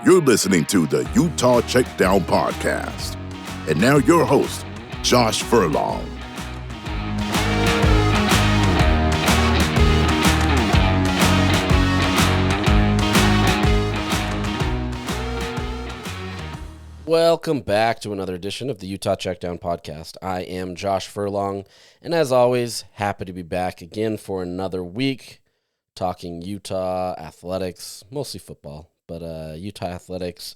You're listening to the Utah Checkdown podcast. And now your host, Josh Furlong. Welcome back to another edition of the Utah Checkdown podcast. I am Josh Furlong, and as always, happy to be back again for another week talking Utah athletics, mostly football, but Utah athletics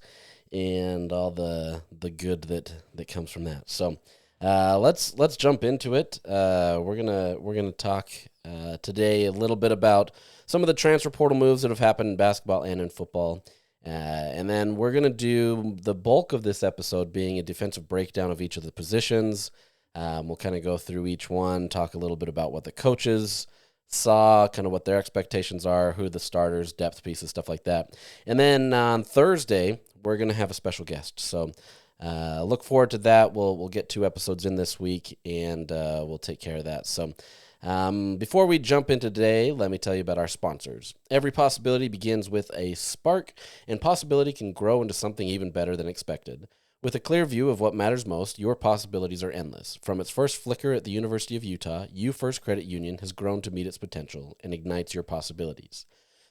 and all the good that comes from that. So let's jump into it. We're gonna talk today a little bit about some of the transfer portal moves that have happened in basketball and in football. And then we're going to do the bulk of this episode being a defensive breakdown of each of the positions. We'll kind of go through each one, talk a little bit about what the coaches saw, kind of what their expectations are, who are the starters, depth pieces, stuff like that. And then on Thursday, we're going to have a special guest. So look forward to that. We'll get 2 episodes in this week, and we'll take care of that. So before we jump into today, let me tell you about our sponsors. Every possibility begins with a spark, and possibility can grow into something even better than expected. With a clear view of what matters most, your possibilities are endless. From its first flicker at the University of Utah, UFirst Credit Union has grown to meet its potential and ignites your possibilities.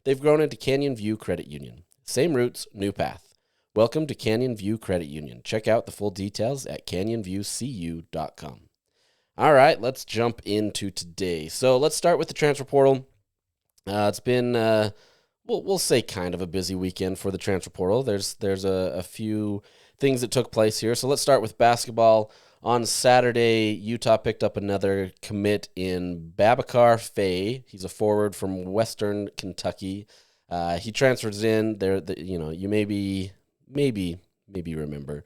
They've grown into Canyon View Credit Union. Same roots, new path. Welcome to Canyon View Credit Union. Check out the full details at canyonviewcu.com. All right, let's jump into today. So let's start with the transfer portal. It's been, we'll say kind of a busy weekend for the transfer portal. There's a few things that took place here. So let's start with basketball. On Saturday, Utah picked up another commit in Babacar Faye. He's a forward from Western Kentucky. He transfers in there. You maybe remember.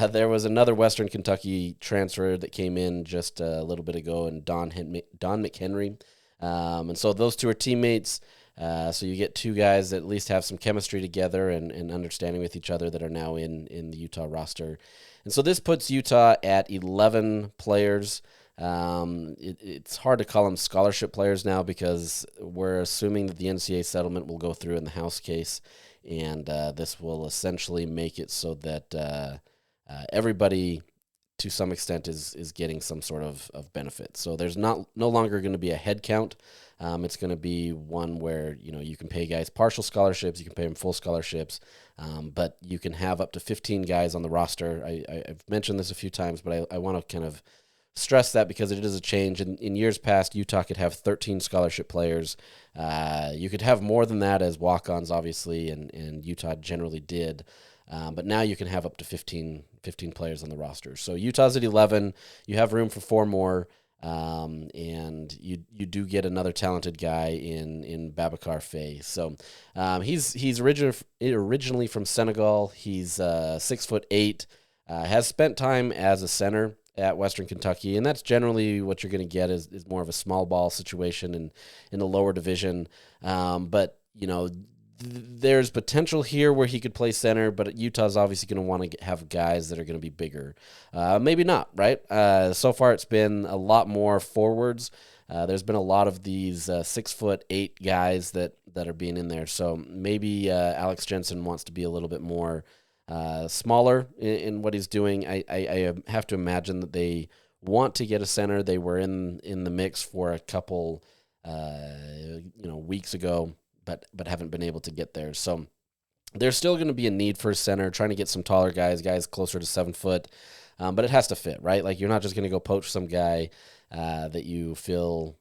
There was another Western Kentucky transfer that came in just a little bit ago, and Don McHenry. And so those two are teammates. So you get 2 guys that at least have some chemistry together and understanding with each other that are now in the Utah roster. And so this puts Utah at 11 players. It's hard to call them scholarship players now because we're assuming that the NCAA settlement will go through in the House case. And this will essentially make it so that everybody, to some extent, is getting some sort of benefit. So there's no longer going to be a head count. It's going to be one where you can pay guys partial scholarships, you can pay them full scholarships, but you can have up to 15 guys on the roster. I've mentioned this a few times, but I want to kind of stress that because it is a change. In years past, Utah could have 13 scholarship players. You could have more than that as walk-ons, obviously, and Utah generally did. But now you can have up to 15 players on the roster. So Utah's at 11. You have room for 4 more, and you do get another talented guy in Babacar Faye. So he's originally from Senegal. He's 6'8", has spent time as a center at Western Kentucky, and that's generally what you're going to get is more of a small ball situation in the lower division. But there's potential here where he could play center, but Utah's obviously going to want to have guys that are going to be bigger. Maybe not, right? So far it's been a lot more forwards. There's been a lot of these 6'8" guys that are being in there. So maybe Alex Jensen wants to be a little bit more smaller in what he's doing. I have to imagine that they want to get a center. They were in the mix for a couple weeks ago, but haven't been able to get there. So there's still going to be a need for a center, trying to get some taller guys closer to 7 foot, but it has to fit, right? Like you're not just going to go poach some guy that you feel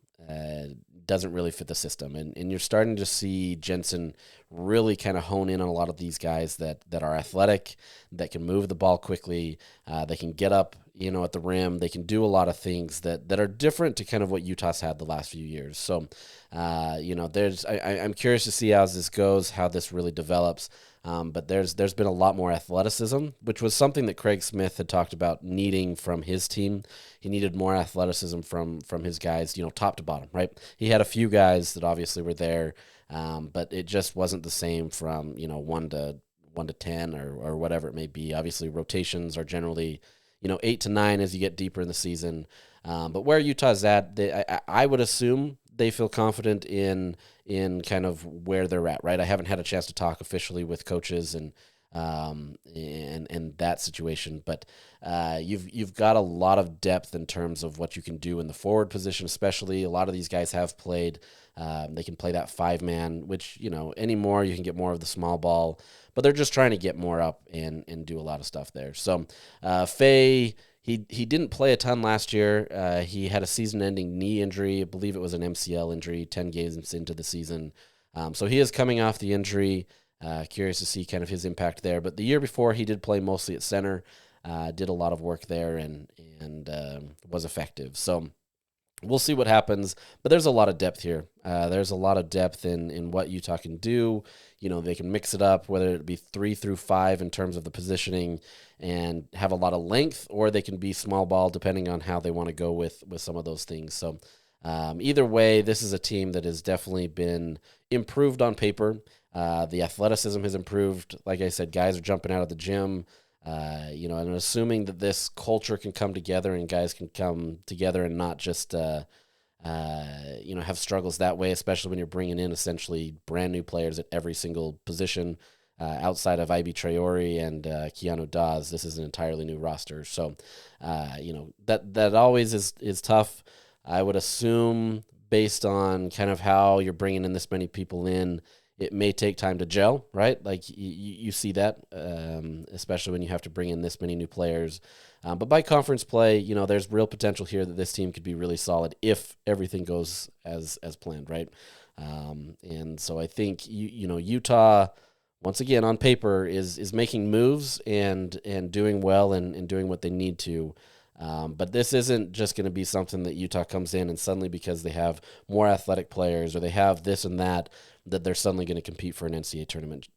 doesn't really fit the system. And you're starting to see Jensen really kind of hone in on a lot of these guys that are athletic, that can move the ball quickly, they can get up, at the rim. They can do a lot of things that are different to kind of what Utah's had the last few years. So, I'm curious to see how this goes, how this really develops. But there's been a lot more athleticism, which was something that Craig Smith had talked about needing from his team. He needed more athleticism from his guys, top to bottom, right? He had a few guys that obviously were there, but it just wasn't the same from 1 to 10 or whatever it may be. Obviously, rotations are generally 8 to 9 as you get deeper in the season. But where Utah's at, I would assume they feel confident in kind of where they're at, right? I haven't had a chance to talk officially with coaches and and that situation. But you've got a lot of depth in terms of what you can do in the forward position, especially. A lot of these guys have played. They can play that 5-man, which, anymore you can get more of the small ball, but they're just trying to get more up and do a lot of stuff there. So Faye, he didn't play a ton last year. He had a season-ending knee injury. I believe it was an MCL injury 10 games into the season. So he is coming off the injury. Curious to see kind of his impact there. But the year before, he did play mostly at center, did a lot of work there, and was effective. So we'll see what happens. But there's a lot of depth here. There's a lot of depth in what Utah can do. They can mix it up, whether it be 3 through 5 in terms of the positioning and have a lot of length, or they can be small ball depending on how they want to go with some of those things. So either way, this is a team that has definitely been improved on paper. The athleticism has improved. Like I said, guys are jumping out of the gym, and assuming that this culture can come together and guys can come together and not just, have struggles that way, especially when you're bringing in essentially brand new players at every single position. Outside of Ibi Traore and Keanu Dawes, this is an entirely new roster. So, that always is tough. I would assume, based on kind of how you're bringing in this many people in, it may take time to gel, right? Like you see that, especially when you have to bring in this many new players. But by conference play, there's real potential here that this team could be really solid if everything goes as planned, right? And so I think Utah, once again on paper, is making moves and doing well and doing what they need to. But this isn't just going to be something that Utah comes in and suddenly, because they have more athletic players or they have this and that they're suddenly going to compete for an NCAA tournament.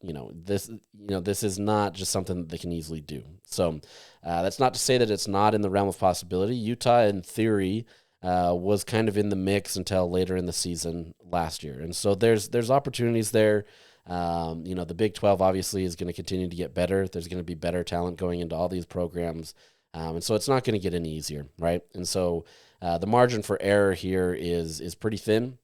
This is not just something that they can easily do. So that's not to say that it's not in the realm of possibility. Utah, in theory, was kind of in the mix until later in the season last year, and so there's opportunities there. The Big 12 obviously is going to continue to get better. There's going to be better talent going into all these programs. And so it's not going to get any easier, right? And so the margin for error here is pretty thin.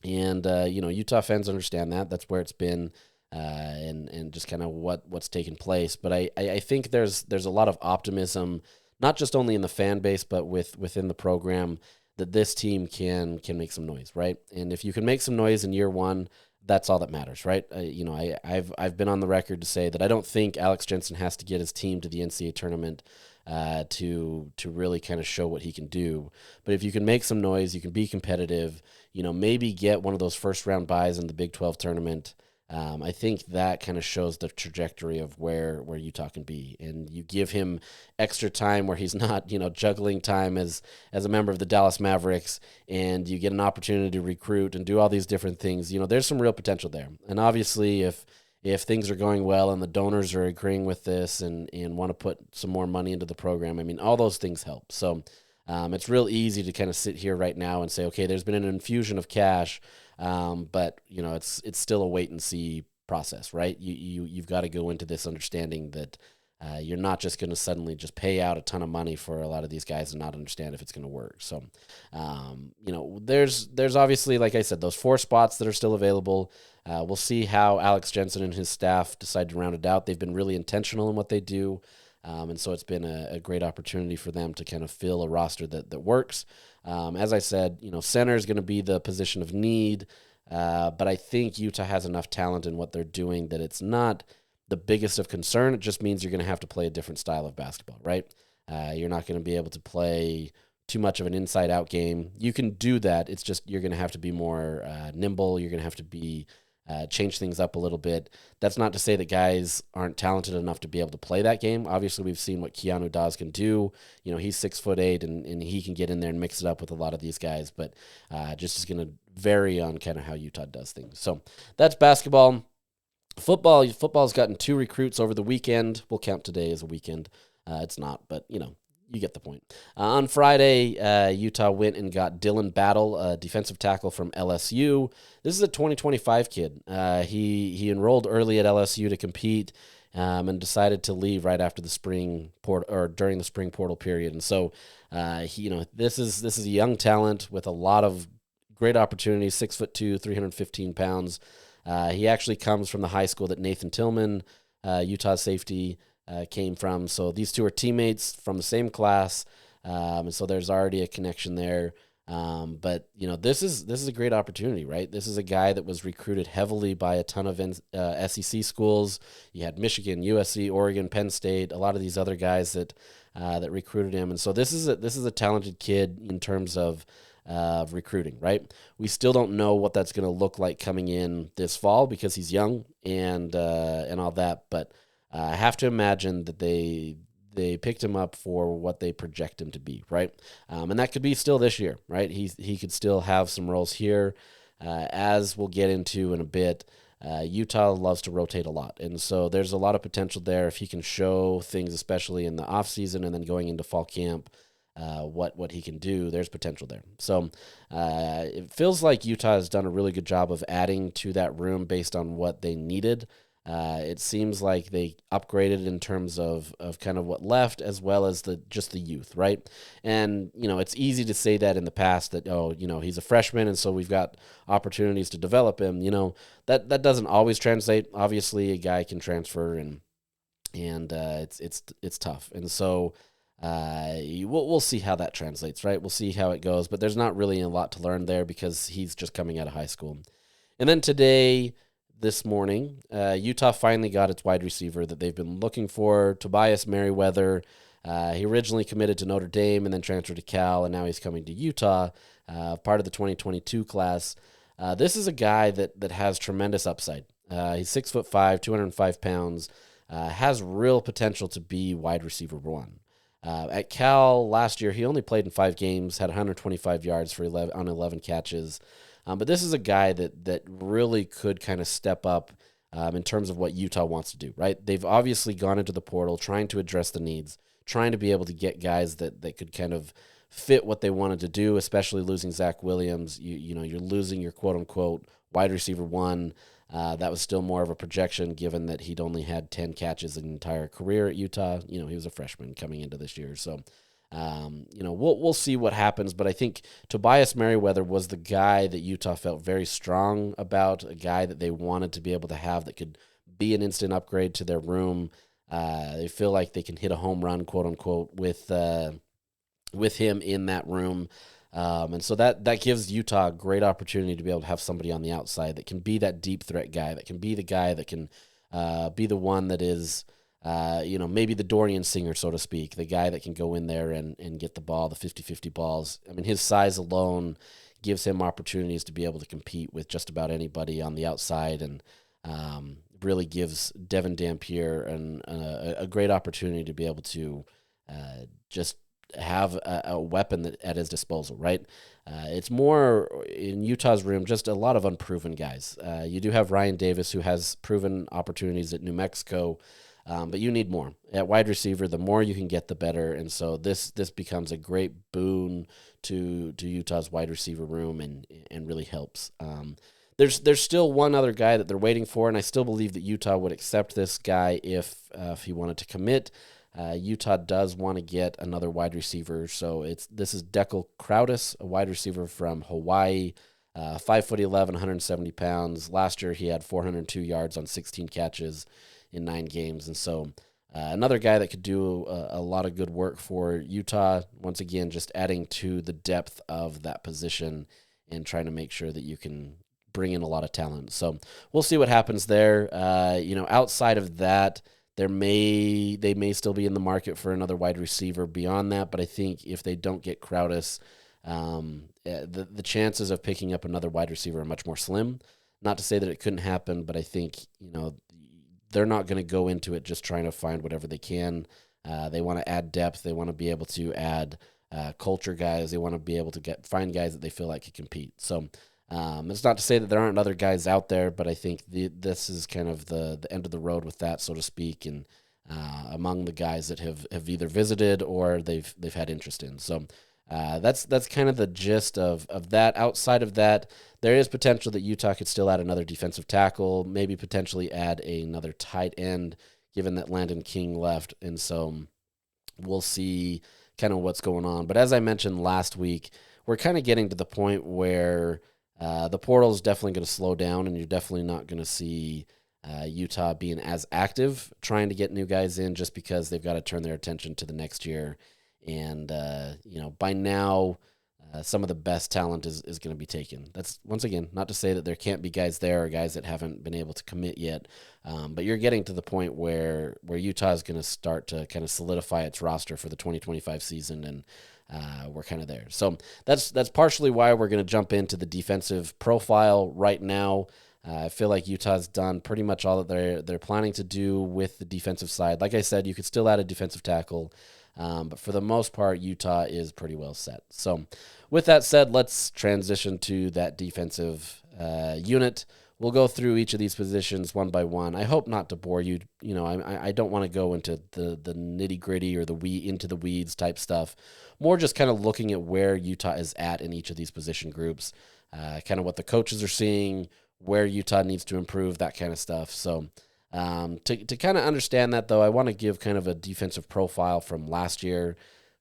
And, Utah fans understand that. That's where it's been and just kind of what's taken place. But I think there's a lot of optimism, not just only in the fan base, but within the program, that this team can make some noise, right? And if you can make some noise in year one, that's all that matters, right? I've been on the record to say that I don't think Alex Jensen has to get his team to the NCAA tournament to really kind of show what he can do. But if you can make some noise, you can be competitive, maybe get one of those first round buys in the Big 12 tournament. I think that kind of shows the trajectory of where Utah can be. And you give him extra time where he's not, juggling time as a member of the Dallas Mavericks, and you get an opportunity to recruit and do all these different things. There's some real potential there. And obviously, if things are going well and the donors are agreeing with this and want to put some more money into the program, all those things help. So it's real easy to kind of sit here right now and say, okay, there's been an infusion of cash, but it's still a wait and see process, right? You've got to go into this understanding that you're not just going to suddenly just pay out a ton of money for a lot of these guys and not understand if it's going to work. So, there's obviously, like I said, those 4 spots that are still available. We'll see how Alex Jensen and his staff decide to round it out. They've been really intentional in what they do. And so it's been a great opportunity for them to kind of fill a roster that works. As I said, center is going to be the position of need. But I think Utah has enough talent in what they're doing that it's not the biggest of concern. It just means you're going to have to play a different style of basketball, right? You're not going to be able to play too much of an inside-out game. You can do that. It's just you're going to have to be more nimble. You're going to have to be change things up a little bit. That's not to say that guys aren't talented enough to be able to play that game. Obviously, we've seen what Keanu Dawes can do. He's 6'8", and he can get in there and mix it up with a lot of these guys, but just is going to vary on kind of how Utah does things. So that's basketball. Football's gotten 2 recruits over the weekend. We'll count today as a weekend. It's not, but you get the point. On Friday, Utah went and got Dylan Battle, a defensive tackle from LSU. This is a 2025 kid. He enrolled early at LSU to compete and decided to leave right after the spring during the spring portal period. And so, this is a young talent with a lot of great opportunities. 6'2", 315 pounds. He actually comes from the high school that Nathan Tillman Utah safety, came from. So these two are teammates from the same class, and so there's already a connection there. But this is a great opportunity, right? This is a guy that was recruited heavily by a ton of SEC schools. You had Michigan, USC, Oregon, Penn State, a lot of these other guys that recruited him, and so this is a talented kid in terms of recruiting, right? We still don't know what that's going to look like coming in this fall because he's young and all that, but I have to imagine that they picked him up for what they project him to be, right? And that could be still this year, right? He could still have some roles here, as we'll get into in a bit. Utah loves to rotate a lot, and so there's a lot of potential there if he can show things, especially in the off season and then going into fall camp. What he can do, there's potential there. So it feels like Utah has done a really good job of adding to that room based on what they needed. It seems like they upgraded in terms of kind of what left, as well as just the youth, right? And it's easy to say that in the past that he's a freshman, and so we've got opportunities to develop him. That doesn't always translate. Obviously, a guy can transfer, and it's tough, and so. We'll see how that translates, right? We'll see how it goes, but there's not really a lot to learn there because he's just coming out of high school. And then this morning, Utah finally got its wide receiver that they've been looking for, Tobias Merriweather. He originally committed to Notre Dame and then transferred to Cal, and now he's coming to Utah, part of the 2022 class. This is a guy that has tremendous upside. He's 6'5", 205 pounds, has real potential to be wide receiver one. At Cal last year, he only played in 5 games, had 125 yards for 11 catches. But this is a guy that really could kind of step up in terms of what Utah wants to do, right? They've obviously gone into the portal trying to address the needs, trying to be able to get guys that could kind of fit what they wanted to do, especially losing Zach Williams. You're losing your quote-unquote wide receiver one. That was still more of a projection given that he'd only had 10 catches an entire career at Utah. He was a freshman coming into this year. So, we'll see what happens. But I think Tobias Merriweather was the guy that Utah felt very strong about, a guy that they wanted to be able to have that could be an instant upgrade to their room. They feel like they can hit a home run, quote unquote, with him in that room. And so that gives Utah a great opportunity to be able to have somebody on the outside that can be that deep threat guy, that can be the guy that can be the one that is, maybe the Dorian Singer, so to speak, the guy that can go in there and get the ball, the 50-50 balls. I mean, his size alone gives him opportunities to be able to compete with just about anybody on the outside, and really gives Devin Dampier a great opportunity to be able to just have a weapon at his disposal, right? It's more in Utah's room, just a lot of unproven guys. You do have Ryan Davis, who has proven opportunities at New Mexico, but you need more. At wide receiver, the more you can get, the better. And so this becomes a great boon to Utah's wide receiver room and really helps. There's still one other guy that they're waiting for, and I still believe that Utah would accept this guy if he wanted to commit. Utah does want to get another wide receiver, so this is Dekel Crowdis, a wide receiver from Hawaii, 5'11", 170 pounds. Last year he had 402 yards on 16 catches in 9 games, and so another guy that could do a lot of good work for Utah. Once again, just adding to the depth of that position and trying to make sure that you can bring in a lot of talent. So we'll see what happens there. Outside of that, they may still be in the market for another wide receiver beyond that, but I think if they don't get Crowdis, the chances of picking up another wide receiver are much more slim. Not to say that it couldn't happen, but I think they're not going to go into it just trying to find whatever they can. They want to add depth. They want to be able to add culture guys. They want to be able to find guys that they feel like can compete. So it's not to say that there aren't other guys out there, but I think this is kind of the end of the road with that, so to speak, and among the guys that have either visited or they've had interest in. So that's kind of the gist of that. Outside of that, there is potential that Utah could still add another defensive tackle, maybe potentially add another tight end, given that Landon King left. And so we'll see kind of what's going on. But as I mentioned last week, we're kind of getting to the point where the portal is definitely going to slow down, and you're definitely not going to see Utah being as active, trying to get new guys in just because they've got to turn their attention to the next year. And, by now, some of the best talent is going to be taken. That's, once again, not to say that there can't be guys there or guys that haven't been able to commit yet, but you're getting to the point where Utah is going to start to kind of solidify its roster for the 2025 season, and we're kind of there. So that's partially why we're going to jump into the defensive profile right now. I feel like Utah's done pretty much all that they're planning to do with the defensive side. Like I said, you could still add a defensive tackle, but for the most part, Utah is pretty well set. So with that said, let's transition to that defensive unit. We'll go through each of these positions one by one. I hope not to bore you. I don't want to go into the nitty gritty or into the weeds type stuff. More just kind of looking at where Utah is at in each of these position groups, kind of what the coaches are seeing, where Utah needs to improve, that kind of stuff. So to kind of understand that, though, I want to give kind of a defensive profile from last year.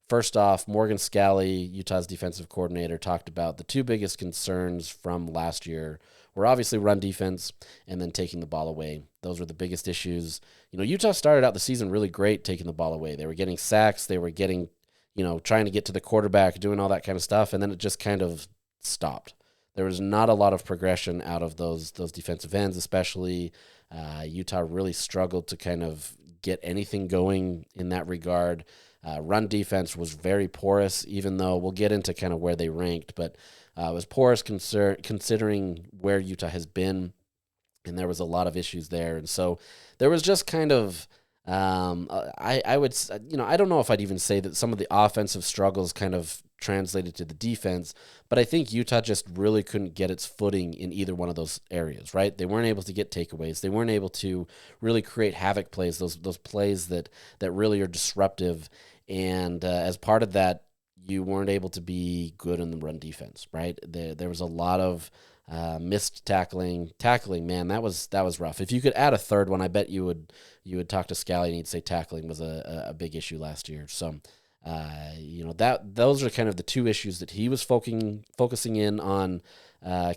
First off, Morgan Scalley, Utah's defensive coordinator, talked about the two biggest concerns from last year were obviously run defense and then taking the ball away. Those were the biggest issues. Utah started out the season really great taking the ball away. They were getting sacks. They were getting, trying to get to the quarterback, doing all that kind of stuff, and then it just kind of stopped. There was not a lot of progression out of those defensive ends, especially. Utah really struggled to kind of get anything going in that regard. Run defense was very porous, even though we'll get into kind of where they ranked, but it was porous considering where Utah has been, and there was a lot of issues there. And so there was just kind of, I would, I don't know if I'd even say that some of the offensive struggles kind of translated to the defense, but I think Utah just really couldn't get its footing in either one of those areas, right? They weren't able to get takeaways. They weren't able to really create havoc plays, those plays that really are disruptive. And as part of that, you weren't able to be good in the run defense, right? There was a lot of missed tackling. Man, that was rough. If you could add a third one, I bet you would talk to Scally and he'd say tackling was a big issue last year. So, those are kind of the two issues that he was focusing in on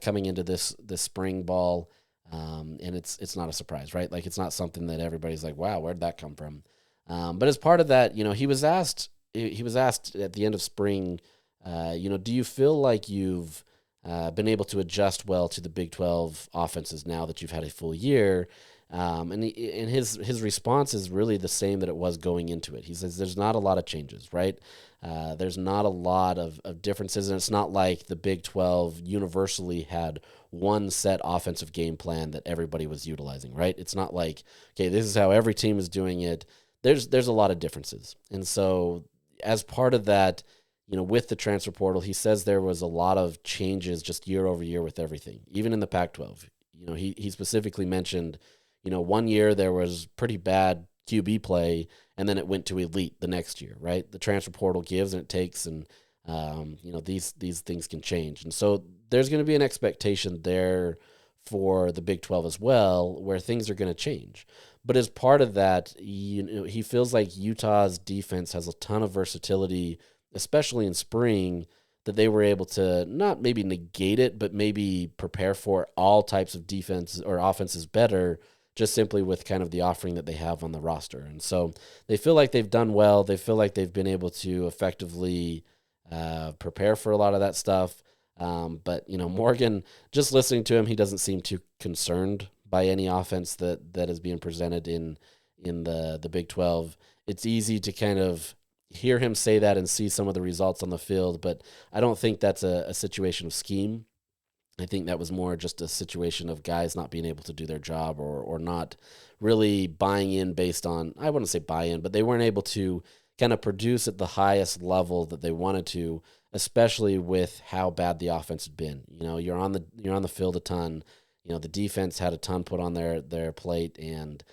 coming into this spring ball. And it's not a surprise, right? Like, it's not something that everybody's like, wow, where'd that come from? But as part of that, he was asked at the end of spring, do you feel like you've been able to adjust well to the Big 12 offenses now that you've had a full year? And his response is really the same that it was going into it. He says there's not a lot of changes, right? There's not a lot of differences, and it's not like the Big 12 universally had one set offensive game plan that everybody was utilizing, right? It's not like, okay, this is how every team is doing it. There's a lot of differences. And so as part of that, with the transfer portal, he says there was a lot of changes just year over year with everything, even in the Pac-12. He specifically mentioned, 1 year there was pretty bad QB play, and then it went to elite the next year, right? The transfer portal gives and it takes, and these things can change. And so there's going to be an expectation there for the Big 12 as well, where things are going to change. But as part of that, he feels like Utah's defense has a ton of versatility, especially in spring, that they were able to not maybe negate it, but maybe prepare for all types of defense or offenses better, just simply with kind of the offering that they have on the roster. And so they feel like they've done well. They feel like they've been able to effectively prepare for a lot of that stuff. But Morgan, just listening to him, he doesn't seem too concerned by any offense that is being presented in the Big 12. It's easy to kind of hear him say that and see some of the results on the field, but I don't think that's a situation of scheme. I think that was more just a situation of guys not being able to do their job or not really buying in based on, I wouldn't say buy in, but they weren't able to kind of produce at the highest level that they wanted to, especially with how bad the offense had been. You're on the field a ton. The defense had a ton put on their plate, and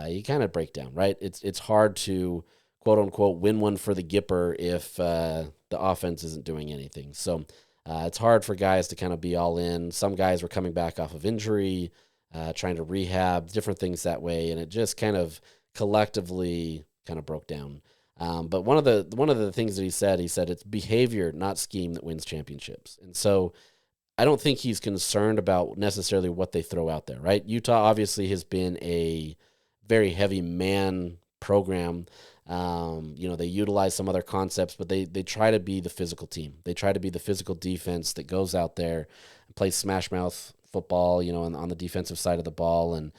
you kind of break down, right? It's hard to quote unquote win one for the Gipper if the offense isn't doing anything. So it's hard for guys to kind of be all in. Some guys were coming back off of injury, trying to rehab, different things that way, and it just kind of collectively kind of broke down. But one of the things that he said it's behavior, not scheme, that wins championships. And so I don't think he's concerned about necessarily what they throw out there, right? Utah obviously has been a very heavy man program. They utilize some other concepts, but they try to be the physical team. They try to be the physical defense that goes out there and plays smash mouth football, on the defensive side of the ball, and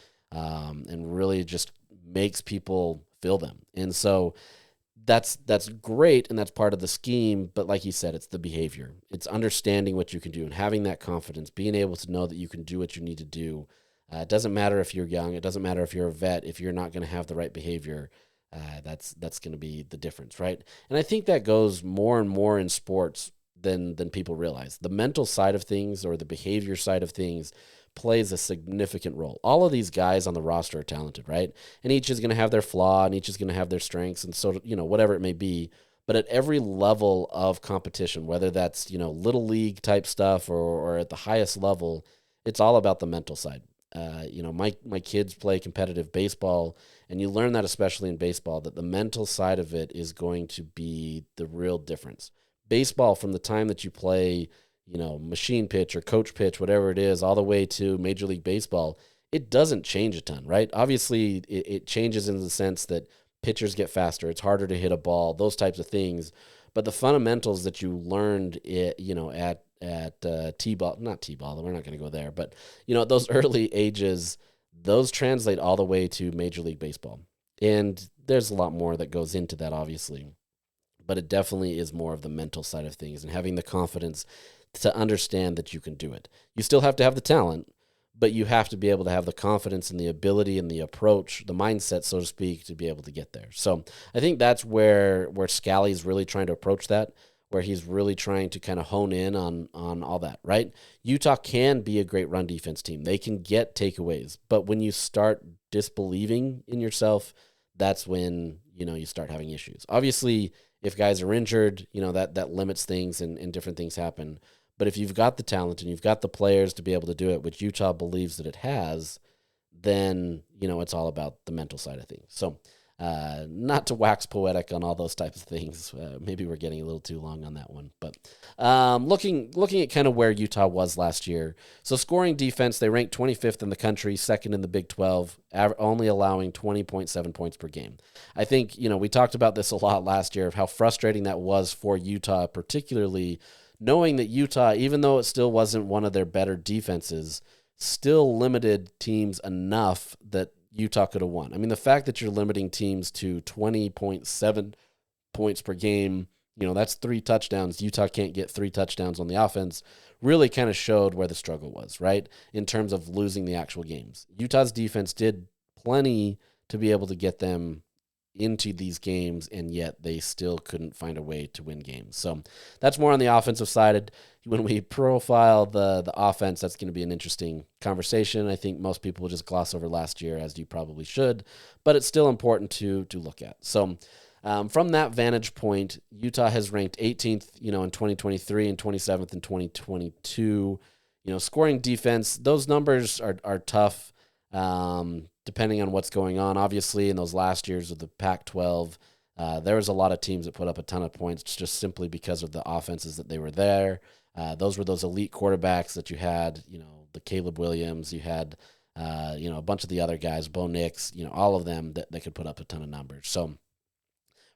really just makes people feel them. And so that's great, and that's part of the scheme. But like you said, it's the behavior. It's understanding what you can do and having that confidence, being able to know that you can do what you need to do. It doesn't matter if you're young. It doesn't matter if you're a vet. If you're not going to have the right behavior, that's going to be the difference, right? And I think that goes more and more in sports than people realize. The mental side of things, or the behavior side of things, plays a significant role. All of these guys on the roster are talented, right? And each is going to have their flaw, and each is going to have their strengths, and so, whatever it may be. But at every level of competition, whether that's, little league type stuff or at the highest level, it's all about the mental side. My kids play competitive baseball, and you learn that, especially in baseball, that the mental side of it is going to be the real difference. Baseball, from the time that you play, machine pitch or coach pitch, whatever it is, all the way to Major League Baseball, it doesn't change a ton, right? Obviously, it changes in the sense that pitchers get faster. It's harder to hit a ball, those types of things. But the fundamentals that you learned, at T-ball, not T-ball, we're not going to go there, but, at those early ages, those translate all the way to Major League Baseball. And there's a lot more that goes into that, obviously. But it definitely is more of the mental side of things and having the confidence to understand that you can do it. You still have to have the talent, but you have to be able to have the confidence and the ability and the approach, the mindset, so to speak, to be able to get there. So I think that's where Scally's really trying to approach that, where he's really trying to kind of hone in on all that, right? Utah can be a great run defense team. They can get takeaways, but when you start disbelieving in yourself, that's when, you start having issues. Obviously, if guys are injured, that limits things and different things happen. But if you've got the talent and you've got the players to be able to do it, which Utah believes that it has, then, it's all about the mental side of things. So not to wax poetic on all those types of things. Maybe we're getting a little too long on that one. But looking at kind of where Utah was last year. So scoring defense, they ranked 25th in the country, second in the Big 12, only allowing 20.7 points per game. I think, we talked about this a lot last year of how frustrating that was for Utah, particularly knowing that Utah, even though it still wasn't one of their better defenses, still limited teams enough that Utah could have won. I mean, the fact that you're limiting teams to 20.7 points per game, that's 3 touchdowns. Utah can't get 3 touchdowns on the offense, really kind of showed where the struggle was, right? In terms of losing the actual games. Utah's defense did plenty to be able to get them into these games, and yet they still couldn't find a way to win games. So that's more on the offensive side. When we profile the offense, that's going to be an interesting conversation. I think most people will just gloss over last year, as you probably should, but it's still important to look at. So from that vantage point, Utah has ranked 18th, in 2023 and 27th in 2022. Scoring defense, those numbers are tough. Depending on what's going on. Obviously, in those last years of the Pac-12, there was a lot of teams that put up a ton of points just simply because of the offenses that they were there. Those were those elite quarterbacks that you had, the Caleb Williams, you had, a bunch of the other guys, Bo Nix, all of them that could put up a ton of numbers. So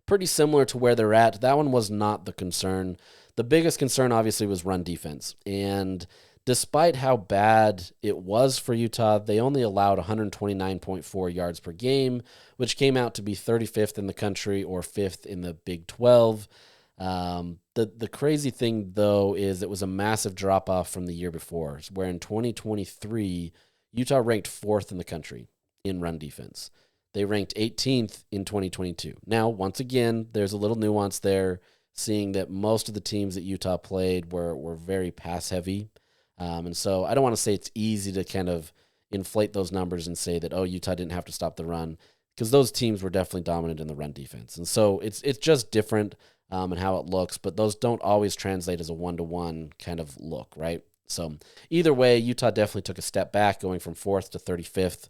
pretty similar to where they're at. That one was not the concern. The biggest concern, obviously, was run defense. And despite how bad it was for Utah, they only allowed 129.4 yards per game, which came out to be 35th in the country or 5th in the Big 12. The crazy thing, though, is it was a massive drop-off from the year before, where in 2023, Utah ranked 4th in the country in run defense. They ranked 18th in 2022. Now, once again, there's a little nuance there, seeing that most of the teams that Utah played were very pass-heavy. And so I don't want to say it's easy to kind of inflate those numbers and say that, Utah didn't have to stop the run, because those teams were definitely dominant in the run defense. And so it's just different in how it looks, but those don't always translate as a one-to-one kind of look, right? So either way, Utah definitely took a step back, going from 4th to 35th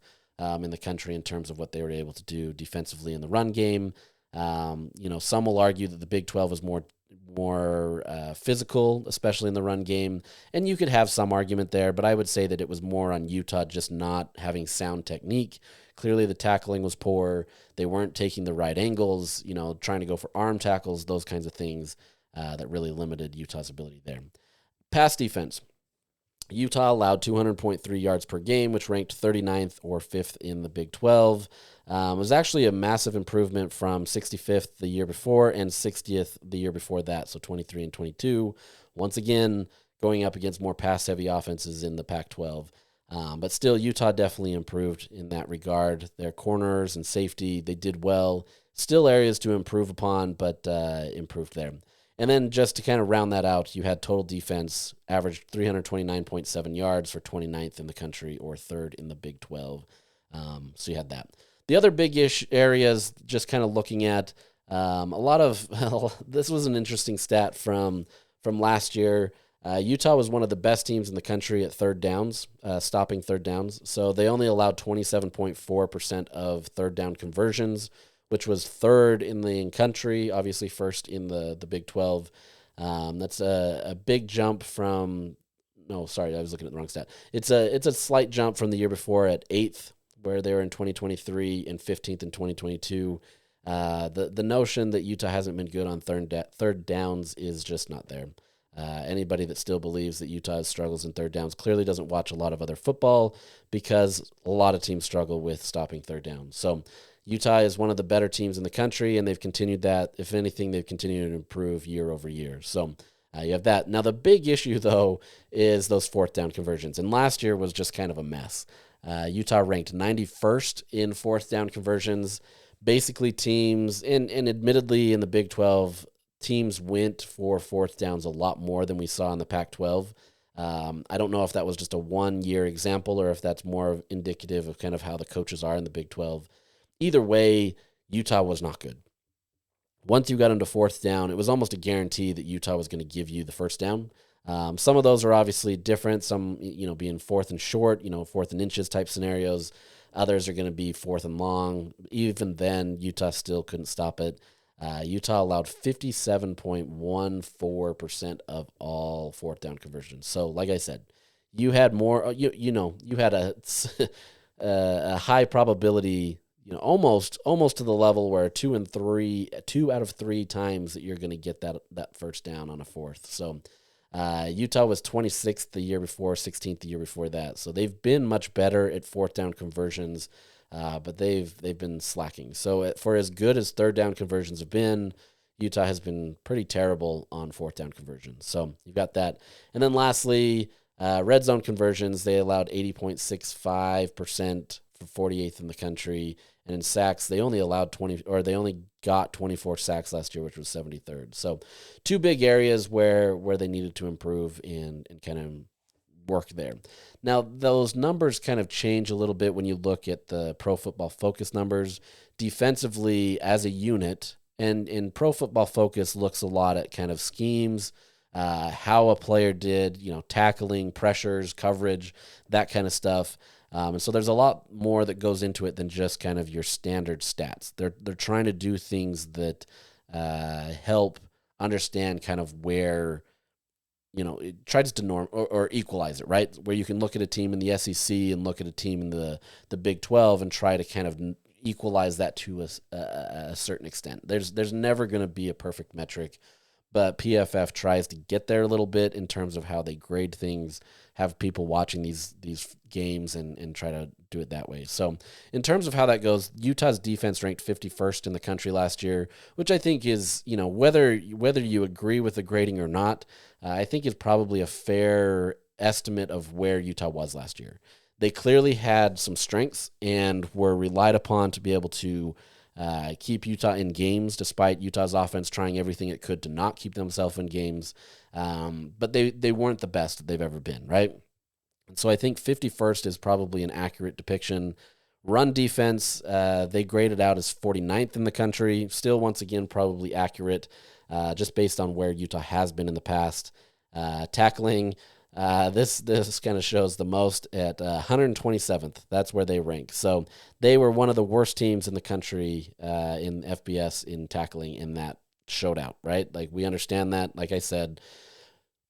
in the country in terms of what they were able to do defensively in the run game. Some will argue that the Big 12 is more more physical, especially in the run game. And you could have some argument there, but I would say that it was more on Utah just not having sound technique. Clearly the tackling was poor. They weren't taking the right angles, trying to go for arm tackles, those kinds of things that really limited Utah's ability there. Pass defense. Utah allowed 200.3 yards per game, which ranked 39th or 5th in the Big 12. It was actually a massive improvement from 65th the year before and 60th the year before that, so 23 and 22. Once again, going up against more pass-heavy offenses in the Pac-12. But still, Utah definitely improved in that regard. Their corners and safety, they did well. Still areas to improve upon, but improved there. And then just to kind of round that out, you had total defense averaged 329.7 yards for 29th in the country or 3rd in the Big 12. So you had that. The other big-ish areas, just kind of looking at a lot of this was an interesting stat from last year. Utah was one of the best teams in the country at third downs, stopping third downs. So they only allowed 27.4% of third down conversions, which was 3rd in the country, obviously 1st in the Big 12. That's a big jump from – no, sorry, I was looking at the wrong stat. It's a slight jump from the year before at 8th, where they were in 2023, and 15th in 2022. The notion that Utah hasn't been good on third downs is just not there. Anybody that still believes that Utah struggles in third downs clearly doesn't watch a lot of other football, because a lot of teams struggle with stopping third downs. So Utah is one of the better teams in the country, and they've continued that. If anything, they've continued to improve year over year. So you have that. Now, the big issue, though, is those fourth down conversions. And last year was just kind of a mess. Utah ranked 91st in fourth down conversions. Basically, teams, and admittedly in the Big 12, teams went for fourth downs a lot more than we saw in the Pac-12. I don't know if that was just a one-year example or if that's more indicative of kind of how the coaches are in the Big 12. Either way, Utah was not good. Once you got into fourth down, it was almost a guarantee that Utah was going to give you the first down. Some of those are obviously different. Some, being fourth and short, fourth and inches type scenarios. Others are going to be fourth and long. Even then, Utah still couldn't stop it. Utah allowed 57.14% of all fourth down conversions. So, like I said, you had more. You had a high probability. Almost to the level where 2 out of 3 times that you're going to get that first down on a fourth. So Utah was 26th the year before, 16th the year before that. So they've been much better at fourth down conversions, but they've been slacking. So for as good as third down conversions have been, Utah has been pretty terrible on fourth down conversions. So you've got that. And then lastly, red zone conversions, they allowed 80.65% for 48th in the country. And in sacks, they only got 24 sacks last year, which was 73rd. So 2 big areas where they needed to improve and kind of work there. Now, those numbers kind of change a little bit when you look at the Pro Football Focus numbers. Defensively, as a unit, and in Pro Football Focus looks a lot at kind of schemes, how a player did, tackling, pressures, coverage, that kind of stuff. And so there's a lot more that goes into it than just kind of your standard stats. They're trying to do things that help understand kind of where, it tries to norm or equalize it, right? Where you can look at a team in the SEC and look at a team in the Big 12 and try to kind of equalize that to a certain extent. There's never going to be a perfect metric, but PFF tries to get there a little bit in terms of how they grade things, have people watching these games and try to do it that way. So in terms of how that goes, Utah's defense ranked 51st in the country last year, which I think is, whether you agree with the grading or not, I think is probably a fair estimate of where Utah was last year. They clearly had some strengths and were relied upon to be able to keep Utah in games, despite Utah's offense trying everything it could to not keep themselves in games. But they weren't the best that they've ever been, right? And so I think 51st is probably an accurate depiction. Run defense, they graded out as 49th in the country. Still, once again, probably accurate, just based on where Utah has been in the past. Tackling, this kind of shows the most at 127th. That's where they rank. So they were one of the worst teams in the country in FBS in tackling in that showed out, right? Like, we understand that. Like I said,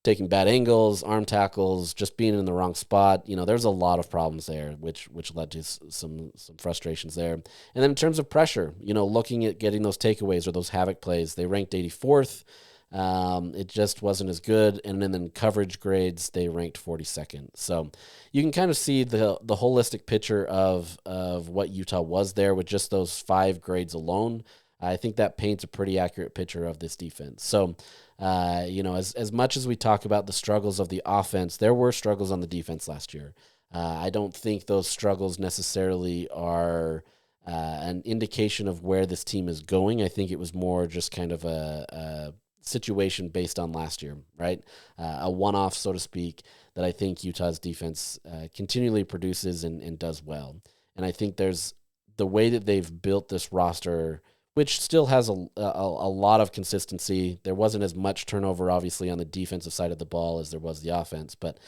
taking bad angles, arm tackles, just being in the wrong spot. There's a lot of problems there, which led to some frustrations there. And then in terms of pressure, looking at getting those takeaways or those havoc plays, they ranked 84th. It just wasn't as good. And then coverage grades, they ranked 42nd. So you can kind of see the holistic picture of what Utah was there with just those 5 grades alone. I think that paints a pretty accurate picture of this defense. So, as much as we talk about the struggles of the offense, there were struggles on the defense last year. I don't think those struggles necessarily are an indication of where this team is going. I think it was more just kind of a situation based on last year, right? A one-off, so to speak, that I think Utah's defense continually produces and does well. And I think there's the way that they've built this roster, which still has a lot of consistency. There wasn't as much turnover, obviously, on the defensive side of the ball as there was the offense, but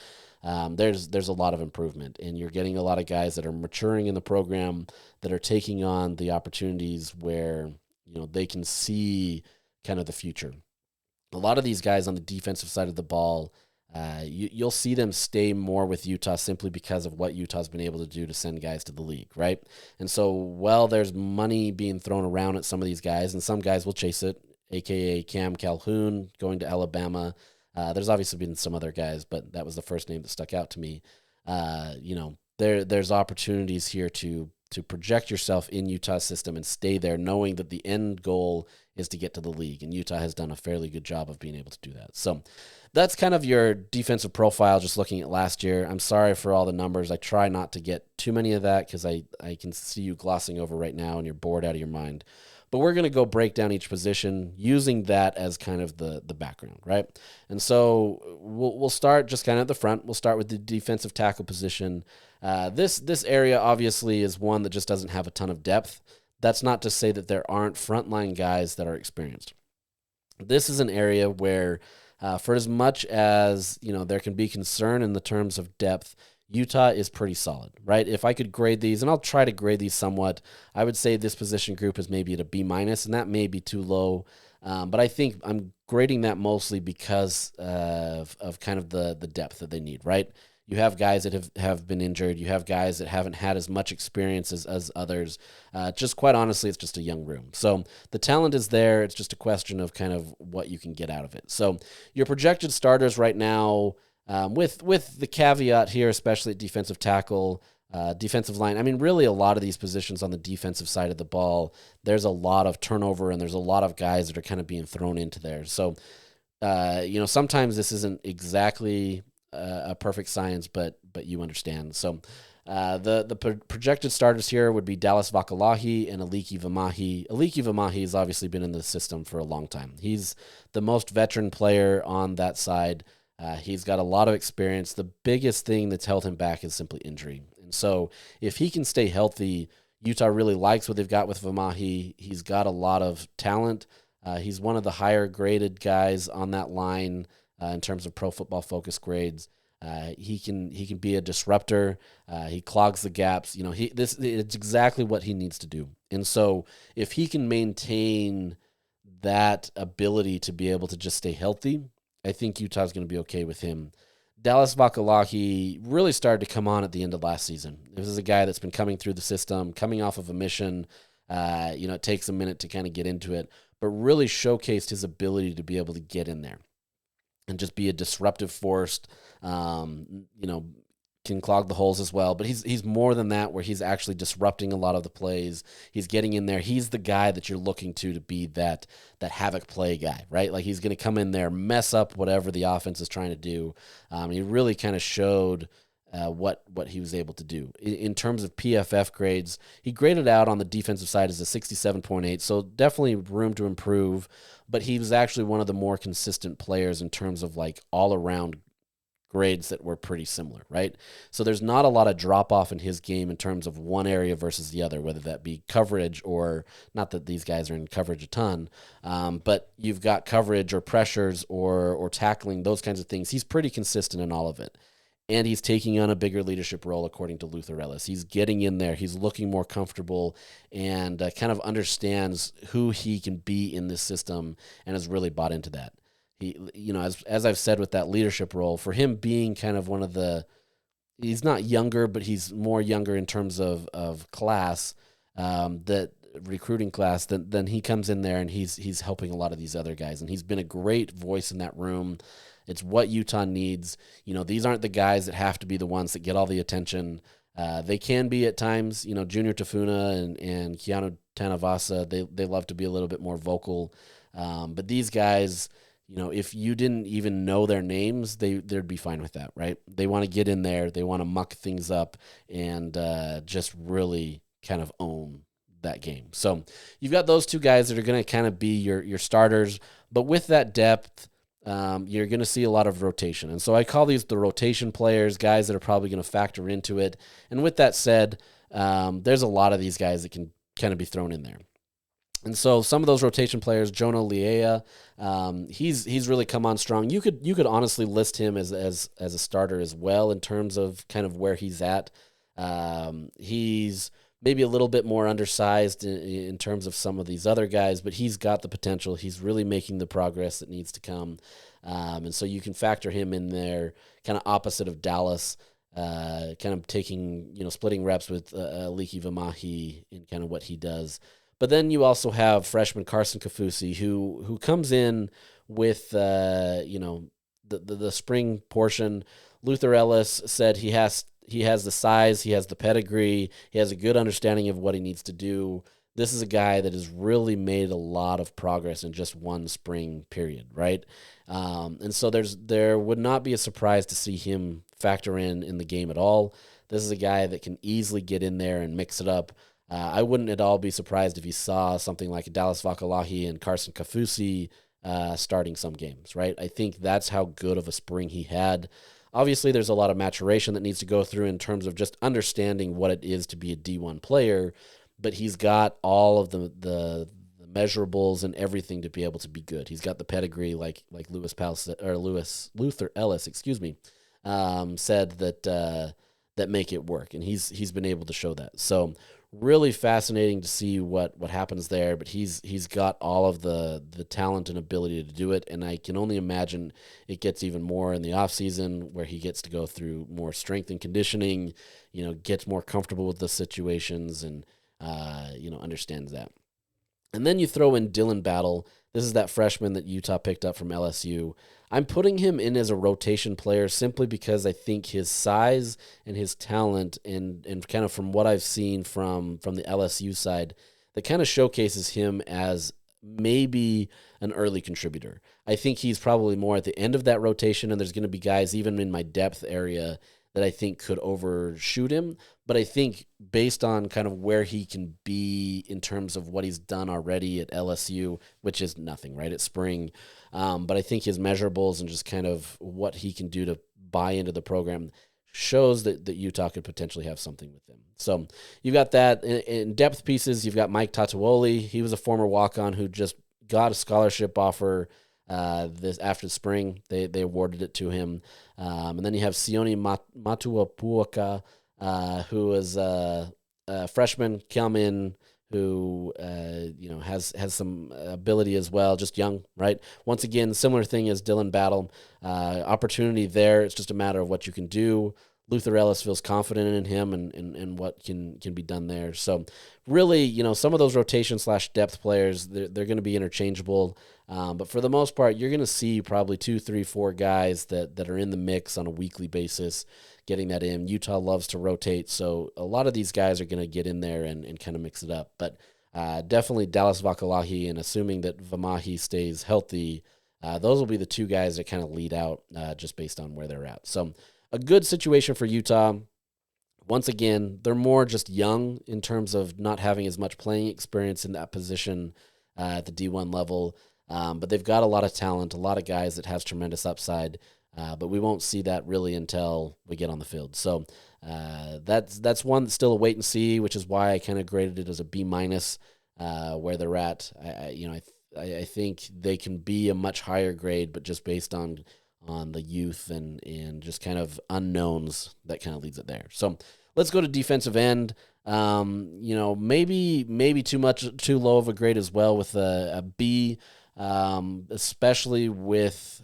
there's a lot of improvement, and you're getting a lot of guys that are maturing in the program, that are taking on the opportunities where they can see kind of the future. A lot of these guys on the defensive side of the ball, you'll see them stay more with Utah simply because of what Utah's been able to do to send guys to the league, right? And so, while there's money being thrown around at some of these guys, and some guys will chase it, a.k.a. Cam Calhoun going to Alabama. There's obviously been some other guys, but that was the first name that stuck out to me. There's opportunities here to project yourself in Utah's system and stay there, knowing that the end goal is to get to the league, and Utah has done a fairly good job of being able to do that. So that's kind of your defensive profile, just looking at last year. I'm sorry for all the numbers. I try not to get too many of that because I can see you glossing over right now and you're bored out of your mind. But we're going to go break down each position using that as kind of the background, right? And so we'll start just kind of at the front. We'll start with the defensive tackle position. This area obviously is one that just doesn't have a ton of depth. That's not to say that there aren't frontline guys that are experienced. This is an area where, for as much as there can be concern in the terms of depth, Utah is pretty solid, right? If I could grade these, and I'll try to grade these somewhat, I would say this position group is maybe at a B-, and that may be too low. But I think I'm grading that mostly because of kind of the depth that they need, right? You have guys that have been injured. You have guys that haven't had as much experience as others. Just quite honestly, it's just a young room. So the talent is there. It's just a question of kind of what you can get out of it. So your projected starters right now, with the caveat here, especially at defensive tackle, defensive line. I mean, really a lot of these positions on the defensive side of the ball, there's a lot of turnover and there's a lot of guys that are kind of being thrown into there. So, sometimes this isn't exactly a perfect science, but you understand. So the projected starters here would be Dallas Vakalahi and Aliki Vamahi. Aliki Vamahi has obviously been in the system for a long time. He's the most veteran player on that side. He's got a lot of experience. The biggest thing that's held him back is simply injury. And so if he can stay healthy, Utah really likes what they've got with Vamahi. He's got a lot of talent. He's one of the higher graded guys on that line in terms of Pro Football Focus grades. He can be a disruptor. He clogs the gaps. It's exactly what he needs to do. And so if he can maintain that ability to be able to just stay healthy, I think Utah's going to be okay with him. Dallas Vakalahi really started to come on at the end of last season. This is a guy that's been coming through the system, coming off of a mission. It takes a minute to kind of get into it, but really showcased his ability to be able to get in there and just be a disruptive force. Can clog the holes as well, but he's more than that, where he's actually disrupting a lot of the plays. He's getting in there. He's the guy that you're looking to be that havoc play guy, right? Like, he's going to come in there, mess up whatever the offense is trying to do. He really kind of showed what he was able to do. In terms of PFF grades, he graded out on the defensive side as a 67.8, so definitely room to improve, but he was actually one of the more consistent players in terms of like all-around grades that were pretty similar, right? So there's not a lot of drop-off in his game in terms of one area versus the other, whether that be coverage or, not that these guys are in coverage a ton, but you've got coverage or pressures or tackling, those kinds of things. He's pretty consistent in all of it. and he's taking on a bigger leadership role, according to Luther Ellis. He's getting in there. He's looking more comfortable and kind of understands who he can be in this system and has really bought into that. He, as I've said with that leadership role, for him being kind of one of the, he's not younger, but he's more younger in terms of class, that recruiting class, then he comes in there and he's helping a lot of these other guys, and he's been a great voice in that room. It's what Utah needs. These aren't the guys that have to be the ones that get all the attention. They can be at times. Junior Tafuna and Keanu Tanavasa, they love to be a little bit more vocal. But these guys, if you didn't even know their names, they'd be fine with that, right? They want to get in there. They want to muck things up and just really kind of own that game. So you've got those two guys that are going to kind of be your starters. But with that depth, you're going to see a lot of rotation. And so I call these the rotation players, guys that are probably going to factor into it. And with that said, there's a lot of these guys that can kind of be thrown in there. And so some of those rotation players, Jonah Liea, he's really come on strong. You could honestly list him as a starter as well in terms of kind of where he's at. He's maybe a little bit more undersized in terms of some of these other guys, but he's got the potential. He's really making the progress that needs to come. And so you can factor him in there, kind of opposite of Dallas, kind of taking, splitting reps with Aliki Vamahi in kind of what he does. But then you also have freshman Carson Kafusi, who comes in with, the spring portion. Luther Ellis said he has the size, he has the pedigree, he has a good understanding of what he needs to do. This is a guy that has really made a lot of progress in just one spring period, right? And so there would not be a surprise to see him factor in the game at all. This is a guy that can easily get in there and mix it up. I wouldn't at all be surprised if you saw something like Dallas Vakalahi and Carson Kafusi starting some games, right? I think that's how good of a spring he had. Obviously, there's a lot of maturation that needs to go through in terms of just understanding what it is to be a D1 player, but he's got all of the measurables and everything to be able to be good. He's got the pedigree, like Luther Ellis, said that make it work, and he's been able to show that. So really fascinating to see what happens there, but he's got all of the talent and ability to do it, and I can only imagine it gets even more in the off season where he gets to go through more strength and conditioning, gets more comfortable with the situations and understands that. And then you throw in Dylan Battle. This is that freshman that Utah picked up from LSU. I'm putting him in as a rotation player simply because I think his size and his talent and kind of from what I've seen from the LSU side, that kind of showcases him as maybe an early contributor. I think he's probably more at the end of that rotation, and there's going to be guys even in my depth area that I think could overshoot him. But I think based on kind of where he can be in terms of what he's done already at LSU, which is nothing, right, at spring, but I think his measurables and just kind of what he can do to buy into the program shows that Utah could potentially have something with him. So you've got that. In depth pieces, you've got Mike Tatuoli. He was a former walk-on who just got a scholarship offer this after the spring. They awarded it to him. And then you have Sione Matuapuaka, who is a freshman, come in, who has some ability as well, just young, right? Once again, similar thing as Dylan Battle. Opportunity there. It's just a matter of what you can do. Luther Ellis feels confident in him and what can be done there. So really, some of those rotation/depth players, they're going to be interchangeable. But for the most part, you're going to see probably 2, 3, 4 guys that are in the mix on a weekly basis getting that in. Utah loves to rotate, so a lot of these guys are going to get in there and kind of mix it up. But definitely Dallas Vakalahi, and assuming that Vamahi stays healthy, those will be the 2 guys that kind of lead out just based on where they're at. So a good situation for Utah. Once again, they're more just young in terms of not having as much playing experience in that position at the D1 level. But they've got a lot of talent, a lot of guys that has tremendous upside. But we won't see that really until we get on the field. So that's one that's still a wait and see, which is why I kind of graded it as a B- where they're at. I think they can be a much higher grade, but just based on on the youth and just kind of unknowns that kind of leads it there. So let's go to defensive end. Maybe too low of a grade as well with a B, especially with